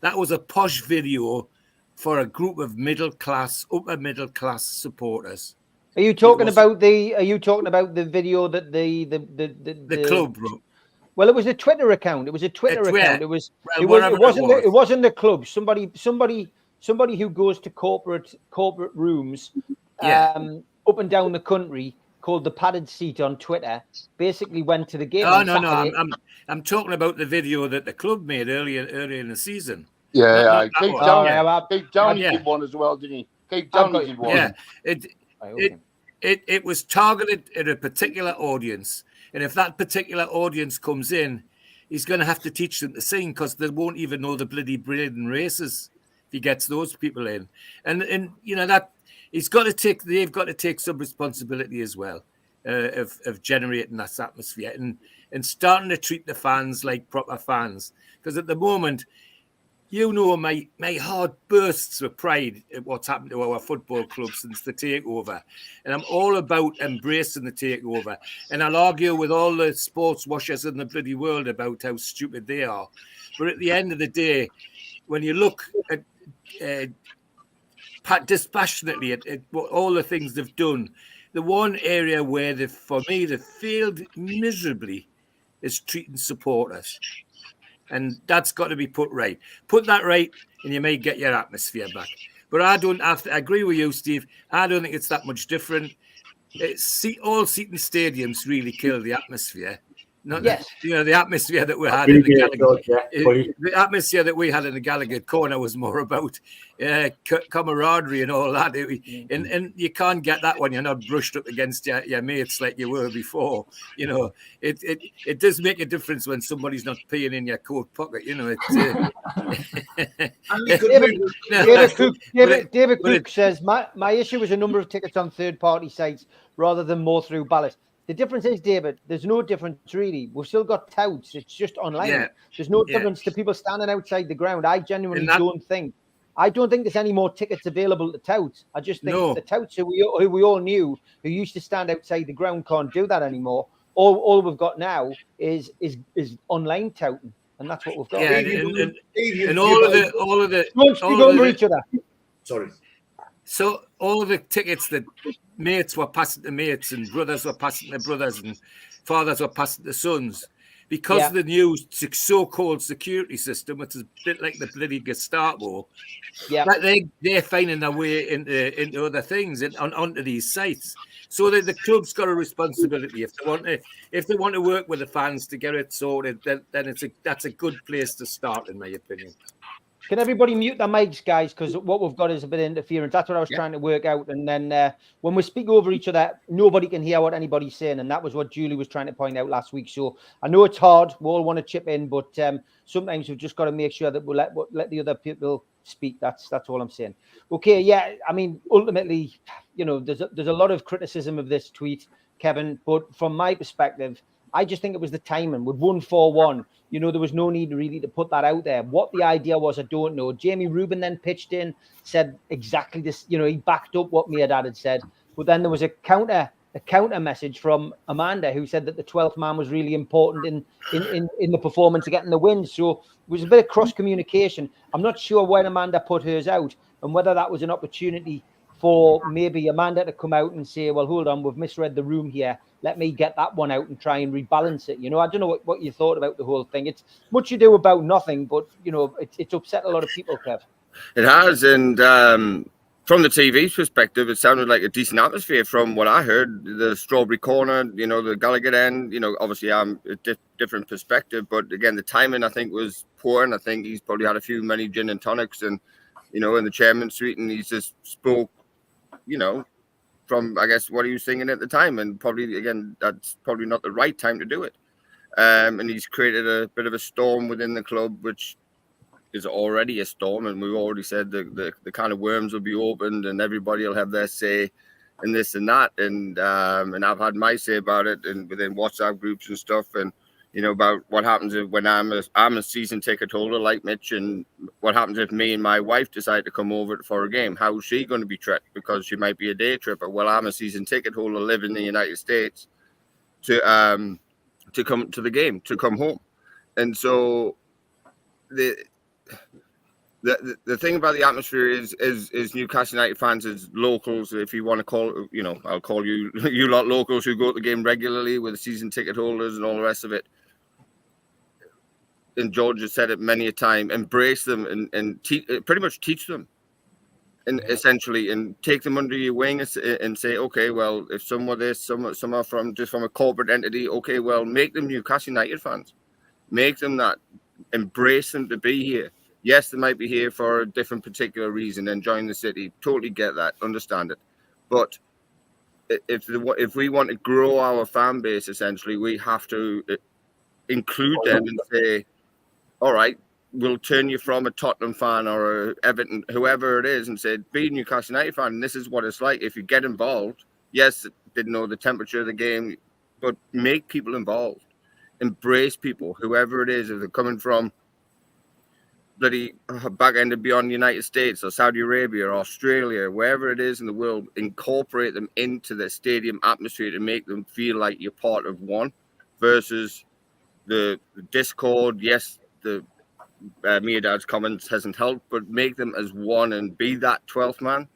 that was a posh video for a group of upper middle class supporters. Are you talking about the video that the club wrote? Well, it was a Twitter account. It was a Twitter account. It wasn't the club. Somebody who goes to corporate rooms up and down the country, called the Padded Seat on Twitter, basically went to the game. No. I'm talking about the video that the club made earlier in the season. Yeah, Cape Town did one as well, didn't he? Cape Town did one. Yeah, it was targeted at a particular audience, and if that particular audience comes in, he's going to have to teach them to sing, because they won't even know the bloody breeding races if he gets those people in. And you know that they've got to take some responsibility as well of generating that atmosphere and starting to treat the fans like proper fans, because at the moment, you know, my heart bursts with pride at what's happened to our football club since the takeover. And I'm all about embracing the takeover. And I'll argue with all the sports washers in the bloody world about how stupid they are. But at the end of the day, when you look at dispassionately at what all the things they've done, the one area where they've failed miserably is treating supporters. And that's got to be put right. Put that right, and you may get your atmosphere back. But I agree with you, Steve. I don't think it's that much different. All seating stadiums really kill the atmosphere. The atmosphere that we had in the atmosphere that we had in the Gallagher corner was more about camaraderie and all that. And you can't get that when you're not brushed up against your mates like you were before. You know, it does make a difference when somebody's not peeing in your coat pocket. You know, David Cook says my issue is a number of tickets on third-party sites rather than more through ballot. The difference is, David, there's no difference really. We've still got touts. It's just online. Yeah. There's no difference to people standing outside the ground. I genuinely don't think there's any more tickets available to touts. I just think the touts who we all knew, who used to stand outside the ground, can't do that anymore. All we've got now is online touting, and that's what we've got. Yeah, and all of the don't speak over each other. Sorry. So all of the tickets that mates were passing to mates and brothers were passing to brothers and fathers were passing to sons, because of the new so-called security system, which is a bit like the bloody Gestapo. Yeah, they're finding their way into other things and onto these sites. So the club's got a responsibility if they want to work with the fans to get it sorted. Then that's a good place to start, in my opinion. Can everybody mute their mics, guys? Because what we've got is a bit of interference. That's what I was trying to work out. And then when we speak over each other, nobody can hear what anybody's saying. And that was what Julie was trying to point out last week. So I know it's hard. We all want to chip in, but sometimes we've just got to make sure that we let the other people speak. That's all I'm saying. Okay, yeah. I mean, ultimately, there's a lot of criticism of this tweet, Kevin. But from my perspective, I just think it was the timing. We'd won 4-1. There was no need really to put that out there. What the idea was, I don't know. Jamie Rubin then pitched in, said exactly this. He backed up what Mirdad had said. But then there was a counter message from Amanda, who said that the 12th man was really important in the performance of getting the win. So it was a bit of cross communication. I'm not sure when Amanda put hers out and whether that was an opportunity for maybe Amanda to come out and say, well, hold on, we've misread the room here. Let me get that one out and try and rebalance it. I don't know what you thought about the whole thing. It's much ado about nothing, but, it's upset a lot of people, Kev. It has. And from the TV's perspective, it sounded like a decent atmosphere from what I heard. The Strawberry Corner, the Gallagher end, obviously I'm a different perspective. But again, the timing, I think, was poor. And I think he's probably had a few many gin and tonics and, in the chairman's suite. And he's just spoke, from, I guess, what he was thinking at the time. And probably, again, that's probably not the right time to do it. And he's created a bit of a storm within the club, which is already a storm. And we've already said the kind of worms will be opened and everybody will have their say in this and that. And I've had my say about it and within WhatsApp groups and stuff. And, about what happens when I'm a season ticket holder like Mitch, and what happens if me and my wife decide to come over for a game. How is she going to be treated? Because she might be a day tripper. Well, I'm a season ticket holder, live in the United States to come to the game, to come home. And so the thing about the atmosphere is Newcastle United fans, as locals, if you want to call, I'll call you lot locals who go to the game regularly with the season ticket holders and all the rest of it. And George has said it many a time, embrace them and pretty much teach them, and essentially, and take them under your wing and say, okay, well, if some are this, some are from a corporate entity, okay, well, make them Newcastle United fans, make them that, embrace them to be here. Yes, they might be here for a different particular reason, enjoying the city. Totally get that, understand it, but if we want to grow our fan base, essentially, we have to include them and say, all right, we'll turn you from a Tottenham fan or a Everton, whoever it is, and say, be a Newcastle United fan. And this is what it's like if you get involved. Yes, didn't know the temperature of the game, but make people involved. Embrace people, whoever it is, if they're coming from bloody back end and beyond the United States or Saudi Arabia or Australia, wherever it is in the world, incorporate them into the stadium atmosphere to make them feel like you're part of one, versus the discord. Yes, the Mirdad's comments hasn't helped, but make them as one and be that 12th man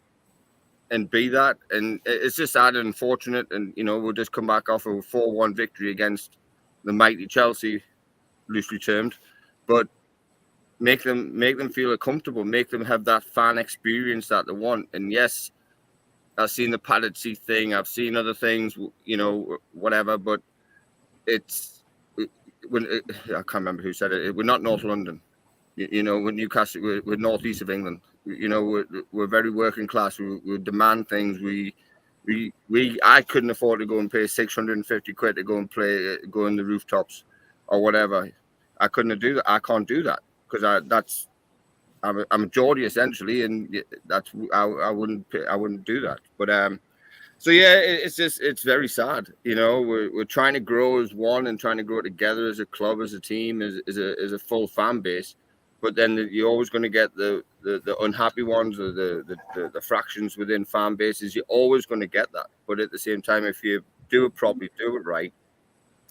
and be that. And it's just sad and unfortunate. And, we'll just come back off a 4-1 victory against the mighty Chelsea, loosely termed, but make them feel comfortable, make them have that fan experience that they want. And yes, I've seen the padded seat thing, I've seen other things, whatever, but I can't remember who said it. We're not North London, we're Newcastle. We're northeast of England. We're very working class. We demand things. I couldn't afford to go and pay 650 quid to go in the rooftops or whatever. I couldn't do that. I can't do that because I'm a Geordie essentially, and that's I wouldn't do that. But so yeah, it's very sad. We're trying to grow as one and trying to grow together as a club, as a team, as a full fan base. But then you're always going to get the unhappy ones or the fractions within fan bases. You're always going to get that. But at the same time, if you do it properly, do it right,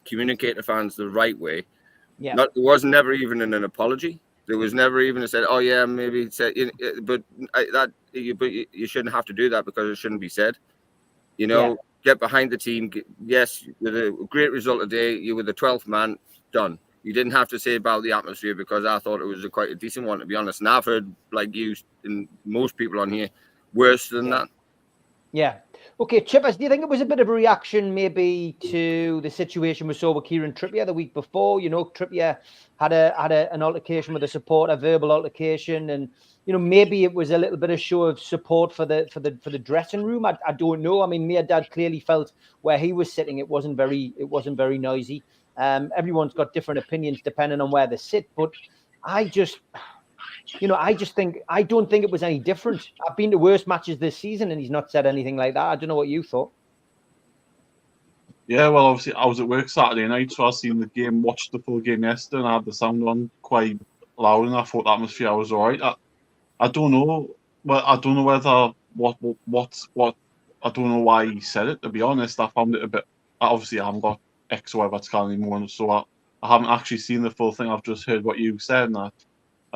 communicate to fans the right way. Yeah. There was never even an apology. There was never even a said, oh yeah, maybe said, but you shouldn't have to do that because it shouldn't be said. Get behind the team. Yes, with a great result today, you were the 12th man. done. You didn't have to say about the atmosphere, because I thought it was quite a decent one, to be honest. And I've heard, like you and most people on here, worse than that. Yeah. Okay, Chippers, do you think it was a bit of a reaction maybe to the situation we saw with Kieran Trippier the week before? You know, Trippier had an altercation with a supporter, verbal altercation, and you know, maybe it was a little bit of show of support for the dressing room. I don't know. I mean, Dad clearly felt where he was sitting, it wasn't very noisy. Everyone's got different opinions depending on where they sit, but I just think I don't think it was any different. I've been to worse matches this season, and he's not said anything like that. I don't know what you thought. Yeah, well, obviously I was at work Saturday night, so I seen the game, watched the full game yesterday, and I had the sound on quite loud, and I thought the atmosphere was all right. I don't know. Well, I don't know whether what I don't know why he said it. To be honest, I found it a bit. Obviously, I haven't got X or whatever channel anymore, so I haven't actually seen the full thing. I've just heard what you said, and I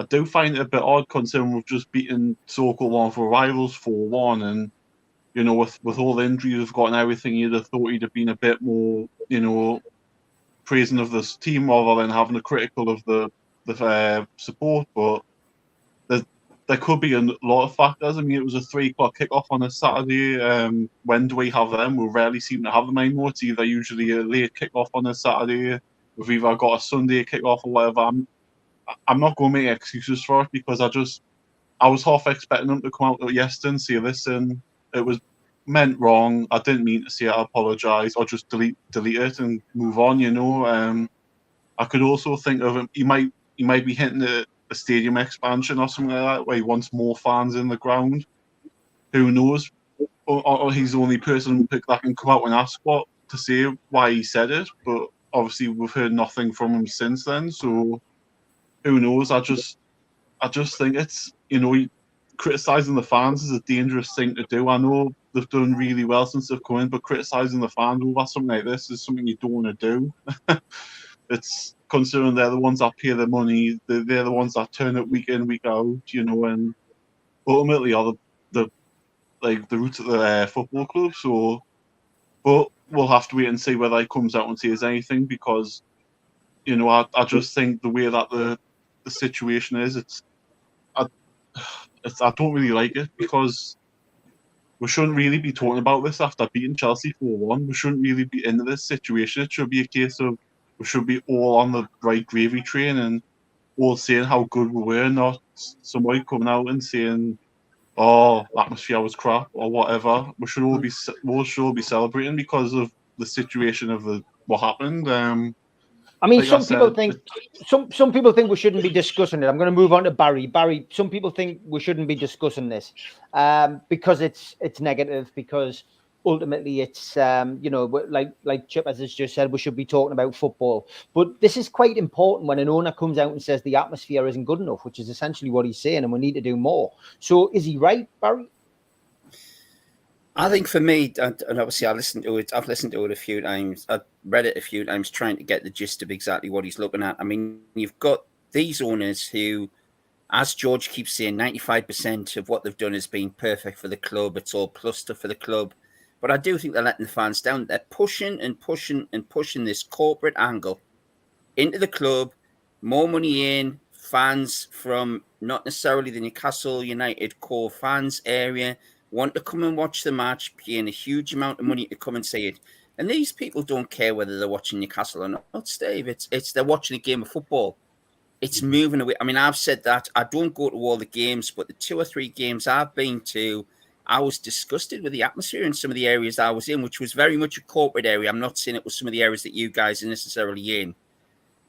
do find it a bit odd considering we've just beaten so-called one for rivals 4-1, and you know, with all the injuries we've got and everything, you'd have thought he'd have been a bit more, you know, praising of this team rather than having a critical of the support. But there could be a lot of factors. I mean, it was a 3 o'clock kickoff on a Saturday. When do we have them? We rarely seem to have them anymore. It's either usually a late kickoff on a Saturday. We've either got a Sunday kickoff or whatever. I'm not going to make excuses for it, because I was half expecting them to come out yesterday and say, listen, it was meant wrong. I didn't mean to say it. I apologise, or just delete it and move on. You know, I could also think of him. He might be hinting at a stadium expansion or something like that, where he wants more fans in the ground. Who knows? Or he's the only person that can come out and ask to say why he said it. But obviously, we've heard nothing from him since then. So who knows? I just think it's, you know, criticising the fans is a dangerous thing to do. I know they've done really well since they've come in, but criticising the fans over something like this is something you don't want to do. It's considering they're the ones that pay the money, they're the ones that turn it week in, week out, you know, and ultimately are the roots of the football club. So, but we'll have to wait and see whether he comes out and says anything, because, you know, I just think the way that the situation is, I don't really like it, because we shouldn't really be talking about this after beating Chelsea 4-1. We shouldn't really be into this situation. It should be a case of we should be all on the right gravy train and all saying how good we were, not somebody coming out and saying, oh, the atmosphere was crap or whatever. We should all be celebrating because of the situation of what happened. I mean, some people think we shouldn't be discussing it. I'm going to move on to Barry. Barry, some people think we shouldn't be discussing this because it's negative, because ultimately it's, you know, like Chip has just said, we should be talking about football. But this is quite important when an owner comes out and says the atmosphere isn't good enough, which is essentially what he's saying, and we need to do more. So is he right, Barry? I think for me, and obviously I've listened to it a few times. I've read it a few times, trying to get the gist of exactly what he's looking at. I mean, you've got these owners who, as George keeps saying, 95% of what they've done has been perfect for the club. It's all pluster for the club. But I do think they're letting the fans down. They're pushing this corporate angle into the club, more money in, fans from not necessarily the Newcastle United core fans area want to come and watch the match, paying a huge amount of money to come and see it. And these people don't care whether they're watching Newcastle or not, Steve. It's they're watching a game of football. It's moving away. I mean, I've said that. I don't go to all the games, but the 2 or 3 games I've been to, I was disgusted with the atmosphere in some of the areas I was in, which was very much a corporate area. I'm not saying it was some of the areas that you guys are necessarily in.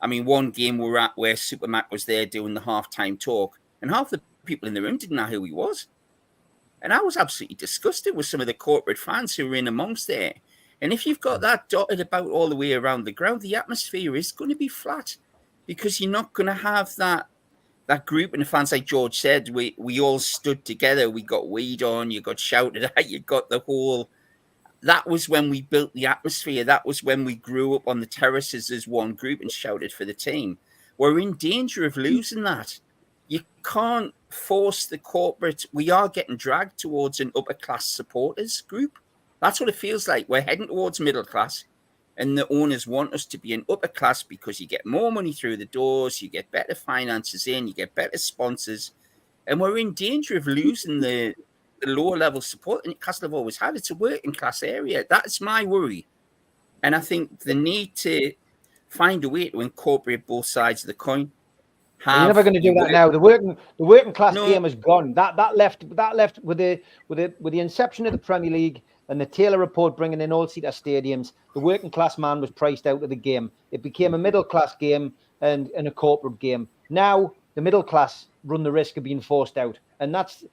I mean, one game we were at where Supermac was there doing the halftime talk, and half the people in the room didn't know who he was. And I was absolutely disgusted with some of the corporate fans who were in amongst there. And if you've got that dotted about all the way around the ground, the atmosphere is going to be flat, because you're not going to have that group. And the fans, like George said, we all stood together. We got weed on, you got shouted at, you got the whole... That was when we built the atmosphere. That was when we grew up on the terraces as one group and shouted for the team. We're in danger of losing that. You can't force the corporate. We are getting dragged towards an upper class supporters group. That's what it feels like. We're heading towards middle class. And the owners want us to be in upper class because you get more money through the doors, you get better finances in, you get better sponsors. And we're in danger of losing the lower level support that Newcastle have always had. It's a working class area. That's my worry. And I think the need to find a way to incorporate both sides of the coin. You're never going to do that now. The working class game is gone. That left with the inception of the Premier League and the Taylor report bringing in all-seater stadiums. The working class man was priced out of the game. It became a middle class game and a corporate game. Now the middle class run the risk of being forced out, and that's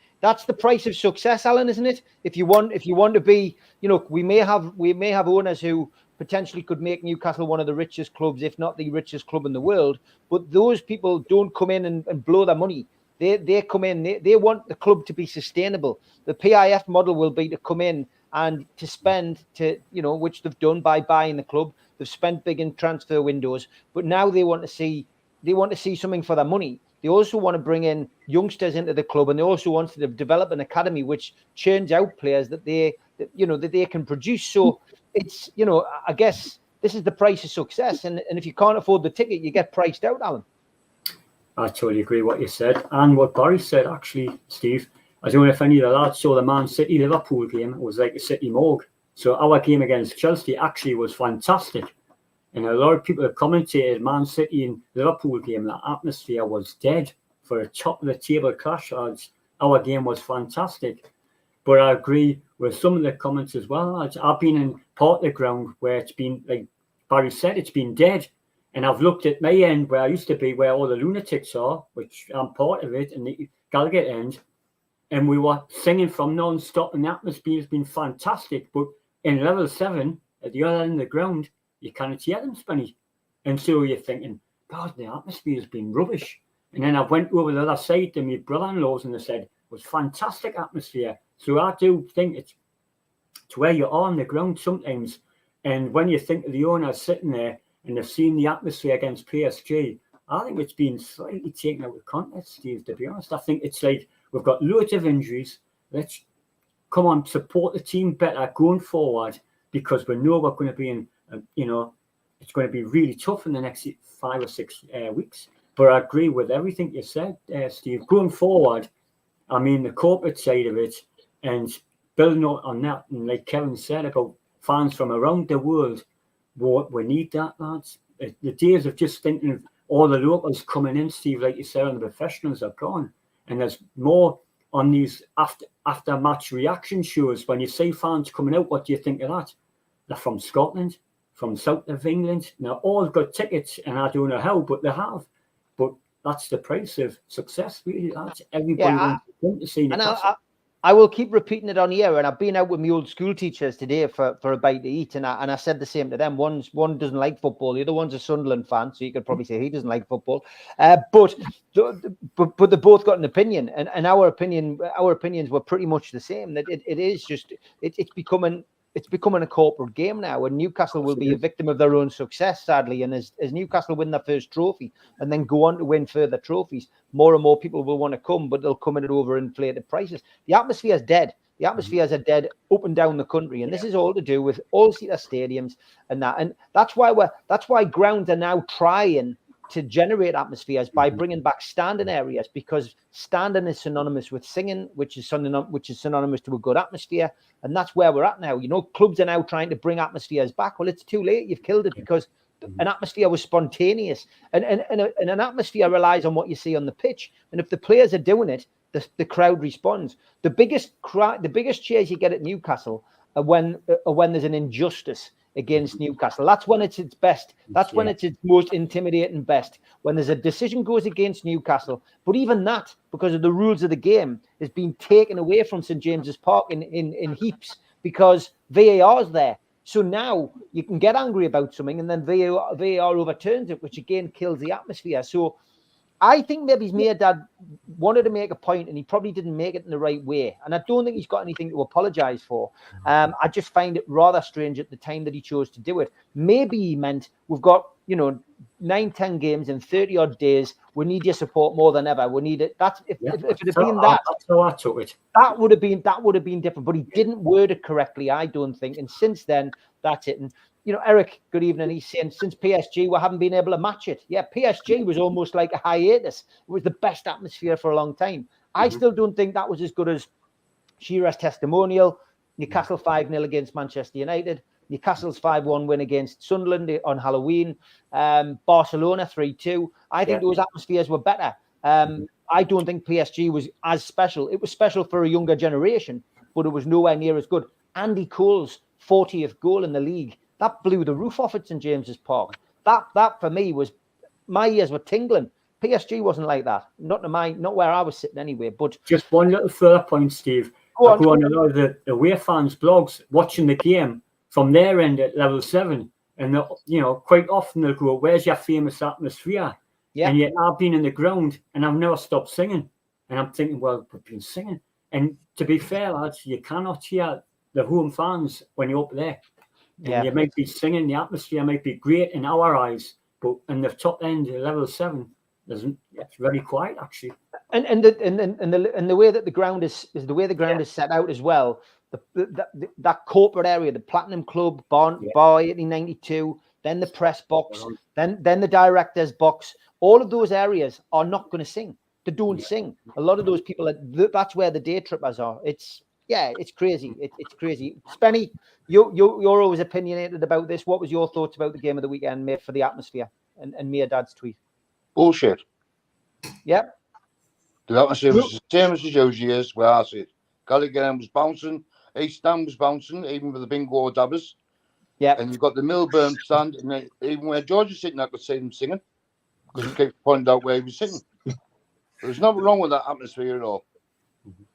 the price of success, Alan, isn't it? If you want to be, we may have owners who potentially could make Newcastle one of the richest clubs, if not the richest club in the world. But those people don't come in and blow their money. They come in, they want the club to be sustainable. The PIF model will be to come in and to spend, which they've done by buying the club. They've spent big in transfer windows, but now they want to see something for their money. They also want to bring in youngsters into the club, and they also want to develop an academy which churns out players that they can produce. So it's, I guess this is the price of success. And if you can't afford the ticket, you get priced out, Alan. I totally agree what you said. And what Barry said, actually, Steve, I don't know if any of the lads saw the Man City-Liverpool game. It was like a City morgue. So our game against Chelsea actually was fantastic. And a lot of people have commentated Man City and Liverpool game, the atmosphere was dead for a top-of-the-table clash. Our game was fantastic. But I agree with some of the comments as well. I've been in part of the ground where it's been, like Barry said, it's been dead. And I've looked at my end where I used to be, where all the lunatics are, which I'm part of it, and the Gallagher end. And we were singing from non-stop, and the atmosphere has been fantastic. But in level 7, at the other end of the ground, you can't hear them, Spenny. And so you're thinking, God, the atmosphere has been rubbish. And then I went over the other side to my brother-in-law's, and they said it was fantastic atmosphere. So I do think it's where you are on the ground sometimes. And when you think of the owners sitting there and they've seen the atmosphere against PSG, I think it's been slightly taken out of context, Steve, to be honest. I think it's like we've got loads of injuries. Let's come on, support the team better going forward, because we know we're going to be in, it's going to be really tough in the next 5 or 6 weeks. But I agree with everything you said, Steve. Going forward, I mean, the corporate side of it, and building on that, and like Kevin said about fans from around the world, we need that, lads. The days of just thinking of all the locals coming in, Steve, like you said, and the professionals are gone. And there's more on these after match reaction shows. When you see fans coming out, what do you think of that? They're from Scotland, from south of England. Now, all got tickets, and I don't know how, but they have. But that's the price of success, really. That's everybody wants to come to see Newcastle. I will keep repeating it on here, and I've been out with my old school teachers today for a bite to eat, and I said the same to them. One doesn't like football, the other one's a Sunderland fan, so you could probably say he doesn't like football. But they both got an opinion, and our opinions were pretty much the same. That it is just it's becoming a corporate game now, and Newcastle will be a victim of their own success, sadly. And as Newcastle win their first trophy and then go on to win further trophies, more and more people will want to come, but they'll come in at overinflated prices. The atmosphere is dead. The atmospheres are dead up and down the country, and this is all to do with all-seater stadiums and that. And that's why grounds are now trying to generate atmospheres by bringing back standing areas, because standing is synonymous with singing, which is synonymous to a good atmosphere. And that's where we're at now. Clubs are now trying to bring atmospheres back. Well, it's too late. You've killed it, because an atmosphere was spontaneous, and an atmosphere relies on what you see on the pitch. And if the players are doing it, the crowd responds. The biggest cheers you get at Newcastle are when there's an injustice against Newcastle. That's when it's its best. That's when it's its most intimidating best. When there's a decision goes against Newcastle. But even that, because of the rules of the game, is being taken away from St James's Park in heaps, because VAR is there. So now you can get angry about something, and then VAR overturns it, which again kills the atmosphere. So I think maybe his mere dad wanted to make a point, and he probably didn't make it in the right way. And I don't think he's got anything to apologise for. I just find it rather strange at the time that he chose to do it. Maybe he meant, we've got 9-10 games in 30-odd days. We need your support more than ever. We need it. If it had been that, that's how I took it. That would have been different. But he didn't word it correctly, I don't think. And since then, that's it. And Eric, good evening. He's saying since PSG, we haven't been able to match it. Yeah, PSG was almost like a hiatus. It was the best atmosphere for a long time. I still don't think that was as good as Shearer's testimonial. Newcastle 5-0 against Manchester United. Newcastle's 5-1 win against Sunderland on Halloween. Barcelona 3-2. I think those atmospheres were better. I don't think PSG was as special. It was special for a younger generation, but it was nowhere near as good. Andy Cole's 40th goal in the league, that blew the roof off at St James's Park. That for me was, my ears were tingling. PSG wasn't like that. Not where I was sitting anyway. But just one little further point, Steve. I go on a lot of the away fans' blogs watching the game from their end at level 7, and quite often they'll go, "Where's your famous atmosphere?" Yeah. And yet I've been in the ground and I've never stopped singing. And I'm thinking, well, we've been singing. And to be fair, lads, you cannot hear the home fans when you're up there. And you might be singing, the atmosphere might be great in our eyes, but in the top end, level 7, it's very quiet actually. And the way that the ground is the way the ground is set out as well. That corporate area, the Platinum Club, Bar 1892, then the press box, then the director's box. All of those areas are not going to sing. They don't sing. A lot of those people, that's where the day trippers are. It's crazy. It's crazy. Spenny, you're always opinionated about this. What was your thoughts about the game of the weekend, mate, for the atmosphere and Mia Dad's tweet? Bullshit. Yep. The atmosphere was the same as it usually is, where I see it. Gallagher was bouncing, East Stand was bouncing, even with the bingo dabbers. Yeah. And you've got the Milburn stand, and even where George was sitting, I could see him singing, because he kept pointing out where he was sitting. There's nothing wrong with that atmosphere at all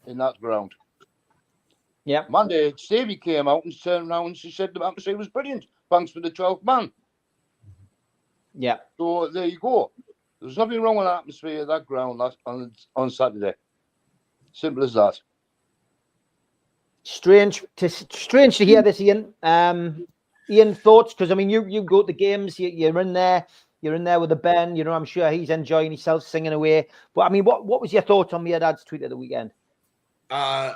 in that ground. Yeah. Monday, Stevie came out and turned around and she said the atmosphere was brilliant. Thanks for the 12th man. Yeah. So there you go. There's nothing wrong with the atmosphere of that ground on Saturday. Simple as that. Strange to hear this, Ian. Ian, thoughts? Because I mean, you go to the games. You're in there. You're in there with the Ben. I'm sure he's enjoying himself singing away. But I mean, what was your thoughts on Mia Dad's tweet of the weekend? My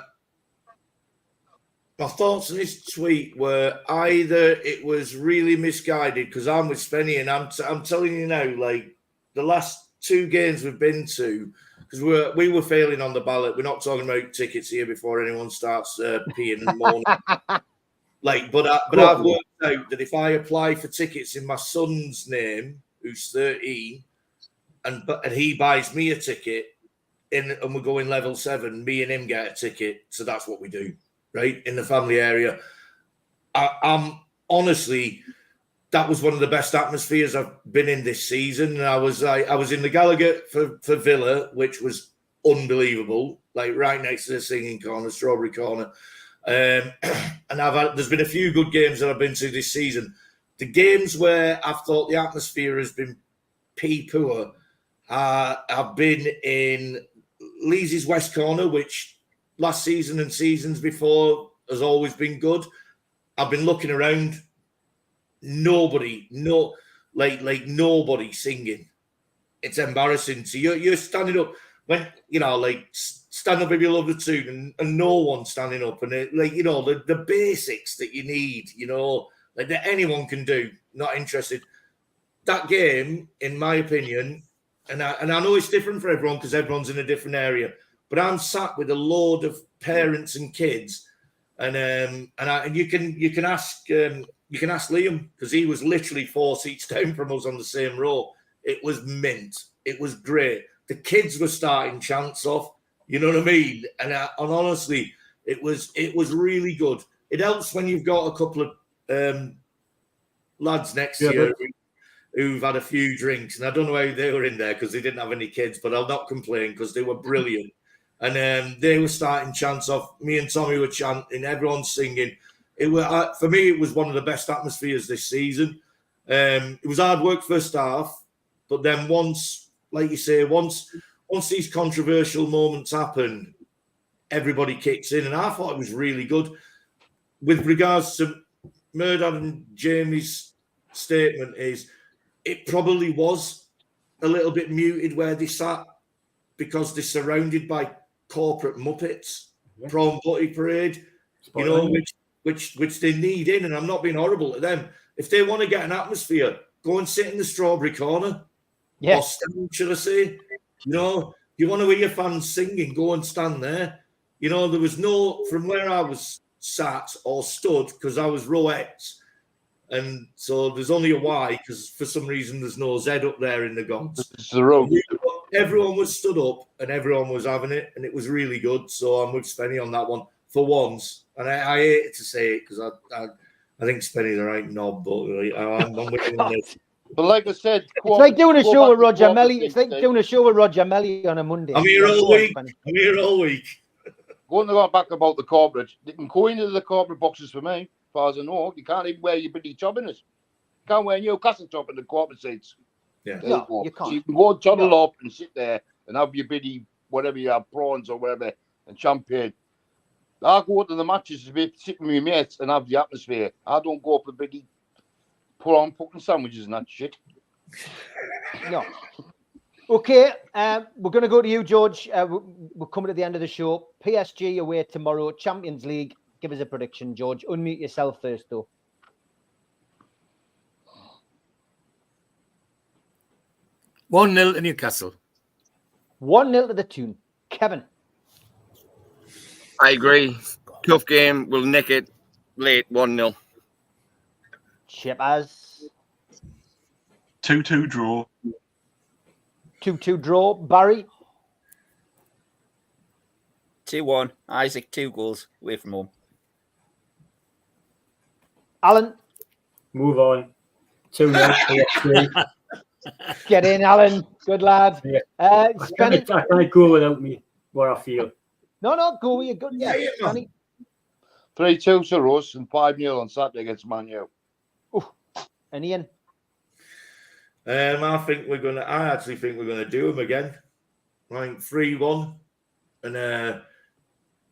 thoughts on this tweet were either it was really misguided, because I'm with Spenny and I'm telling you now, like the last 2 games we've been to, because we were failing on the ballot. We're not talking about tickets here before anyone starts peeing and moaning. But I've worked out that if I apply for tickets in my son's name, who's 13, and he buys me a ticket, and we're going level 7, me and him get a ticket. So that's what we do. Right, in the family area. I'm honestly, that was one of the best atmospheres I've been in this season. And I was in the Gallagher for Villa, which was unbelievable, like right next to the singing corner, Strawberry Corner. And there's been a few good games that I've been to this season. The games where I've thought the atmosphere has been poor, I've been in Lee's West Corner, which last season and seasons before has always been good. I've been looking around, nobody singing. It's embarrassing. So you're standing up when stand up if you love the tune, and no one standing up, and the basics that you need, that anyone can do. Not interested. That game, in my opinion, and I know it's different for everyone because everyone's in a different area. But I'm sat with a load of parents and kids, and you can ask Liam, because he was literally 4 seats down from us on the same row. It was mint. It was great. The kids were starting chants off. You know what I mean? And honestly, it was really good. It helps when you've got a couple of lads next to you who've had a few drinks, and I don't know how they were in there because they didn't have any kids, but I'll not complain because they were brilliant. And they were starting chants off. Me and Tommy were chanting. Everyone's singing. For me, it was one of the best atmospheres this season. It was hard work first half, but then once these controversial moments happen, everybody kicks in, and I thought it was really good. With regards to Murdoch and Jamie's statement, it probably was a little bit muted where they sat because they're surrounded by corporate muppets, prom butty parade, which they need in, and I'm not being horrible to them. if they want to get an atmosphere, go and sit in the strawberry corner. Yeah. Or stand, should I say? You know, you want to hear your fans singing, go and stand there. You know, there was no, from where I was sat or stood, because I was row X, and so there's only a Y, because for some reason there's no Z up there in the gods. It's the road. Everyone was stood up and everyone was having it, and it was really good. So I'm with Spenny on that one for once. And I hate to say it because I think Spenny's the right knob, but I'm with him on this. But like I said, it's like doing a show with Roger Melly. It's like doing a show with Roger Melly on a Monday. I'm here all week. I'm here all week. Going to go back about the corporate, they can go into the corporate boxes for me, as far as I know. You can't even wear your bloody job in it. You can't wear Newcastle top in the corporate seats. Yeah, no, you can't. So you can go and toddle up and sit there and have your bloody whatever you have, prawns or whatever, and champagne. I go to the matches to be sitting with my mates and have the atmosphere. I don't go for bloody put on fucking sandwiches and that shit. No. Okay, we're going to go to you, George. We're coming to the end of the show. PSG away tomorrow, Champions League. Give us a prediction, George. Unmute yourself first, though. 1-0 to Newcastle. 1-0 to the Tyne. Kevin. I agree. Tough game. We'll nick it late. 1-0. Chippers. 2-2 draw. 2-2 draw. Barry. 2-1. Isaac, 2 goals away from home. Alan. Move on. 2-0. Get in, Alan. Good lad. Yeah. I can't go without me, what I feel. No, go with you. Good. Yeah. 3-2 to us and 5-0 on Saturday against Man U. And Ian? I actually think we're gonna do them again. I think 3-1 and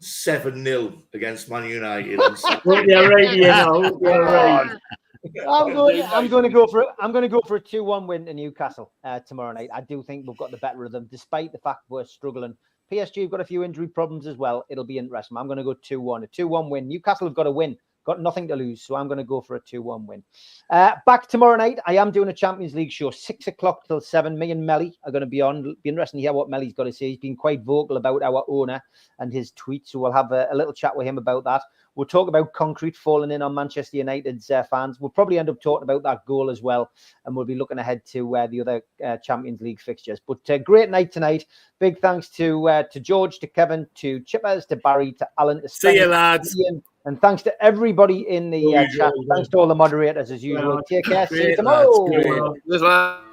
7-0 against Man United. Yeah, right. Yeah, right. I'm going to go for a 2-1 win to Newcastle tomorrow night. I do think we've got the better of them, despite the fact we're struggling. PSG have got a few injury problems as well. It'll be interesting. I'm going to go 2-1, a 2-1 win. Newcastle have got to win, got nothing to lose, so I'm going to go for a 2-1 win. Back tomorrow night, I am doing a Champions League show, 6 o'clock till 7. Me and Melly are going to be on. It'll be interesting to hear what Melly's got to say. He's been quite vocal about our owner and his tweets, so we'll have a little chat with him about that. We'll talk about concrete falling in on Manchester United's fans. We'll probably end up talking about that goal as well, and we'll be looking ahead to the other Champions League fixtures. But great night tonight. Big thanks to George, to Kevin, to Chippers, to Barry, to Alan, to See you, lads. Ian, and thanks to everybody in the chat. Thanks to all the moderators as usual. Take care. See you tomorrow. Cheers, lads.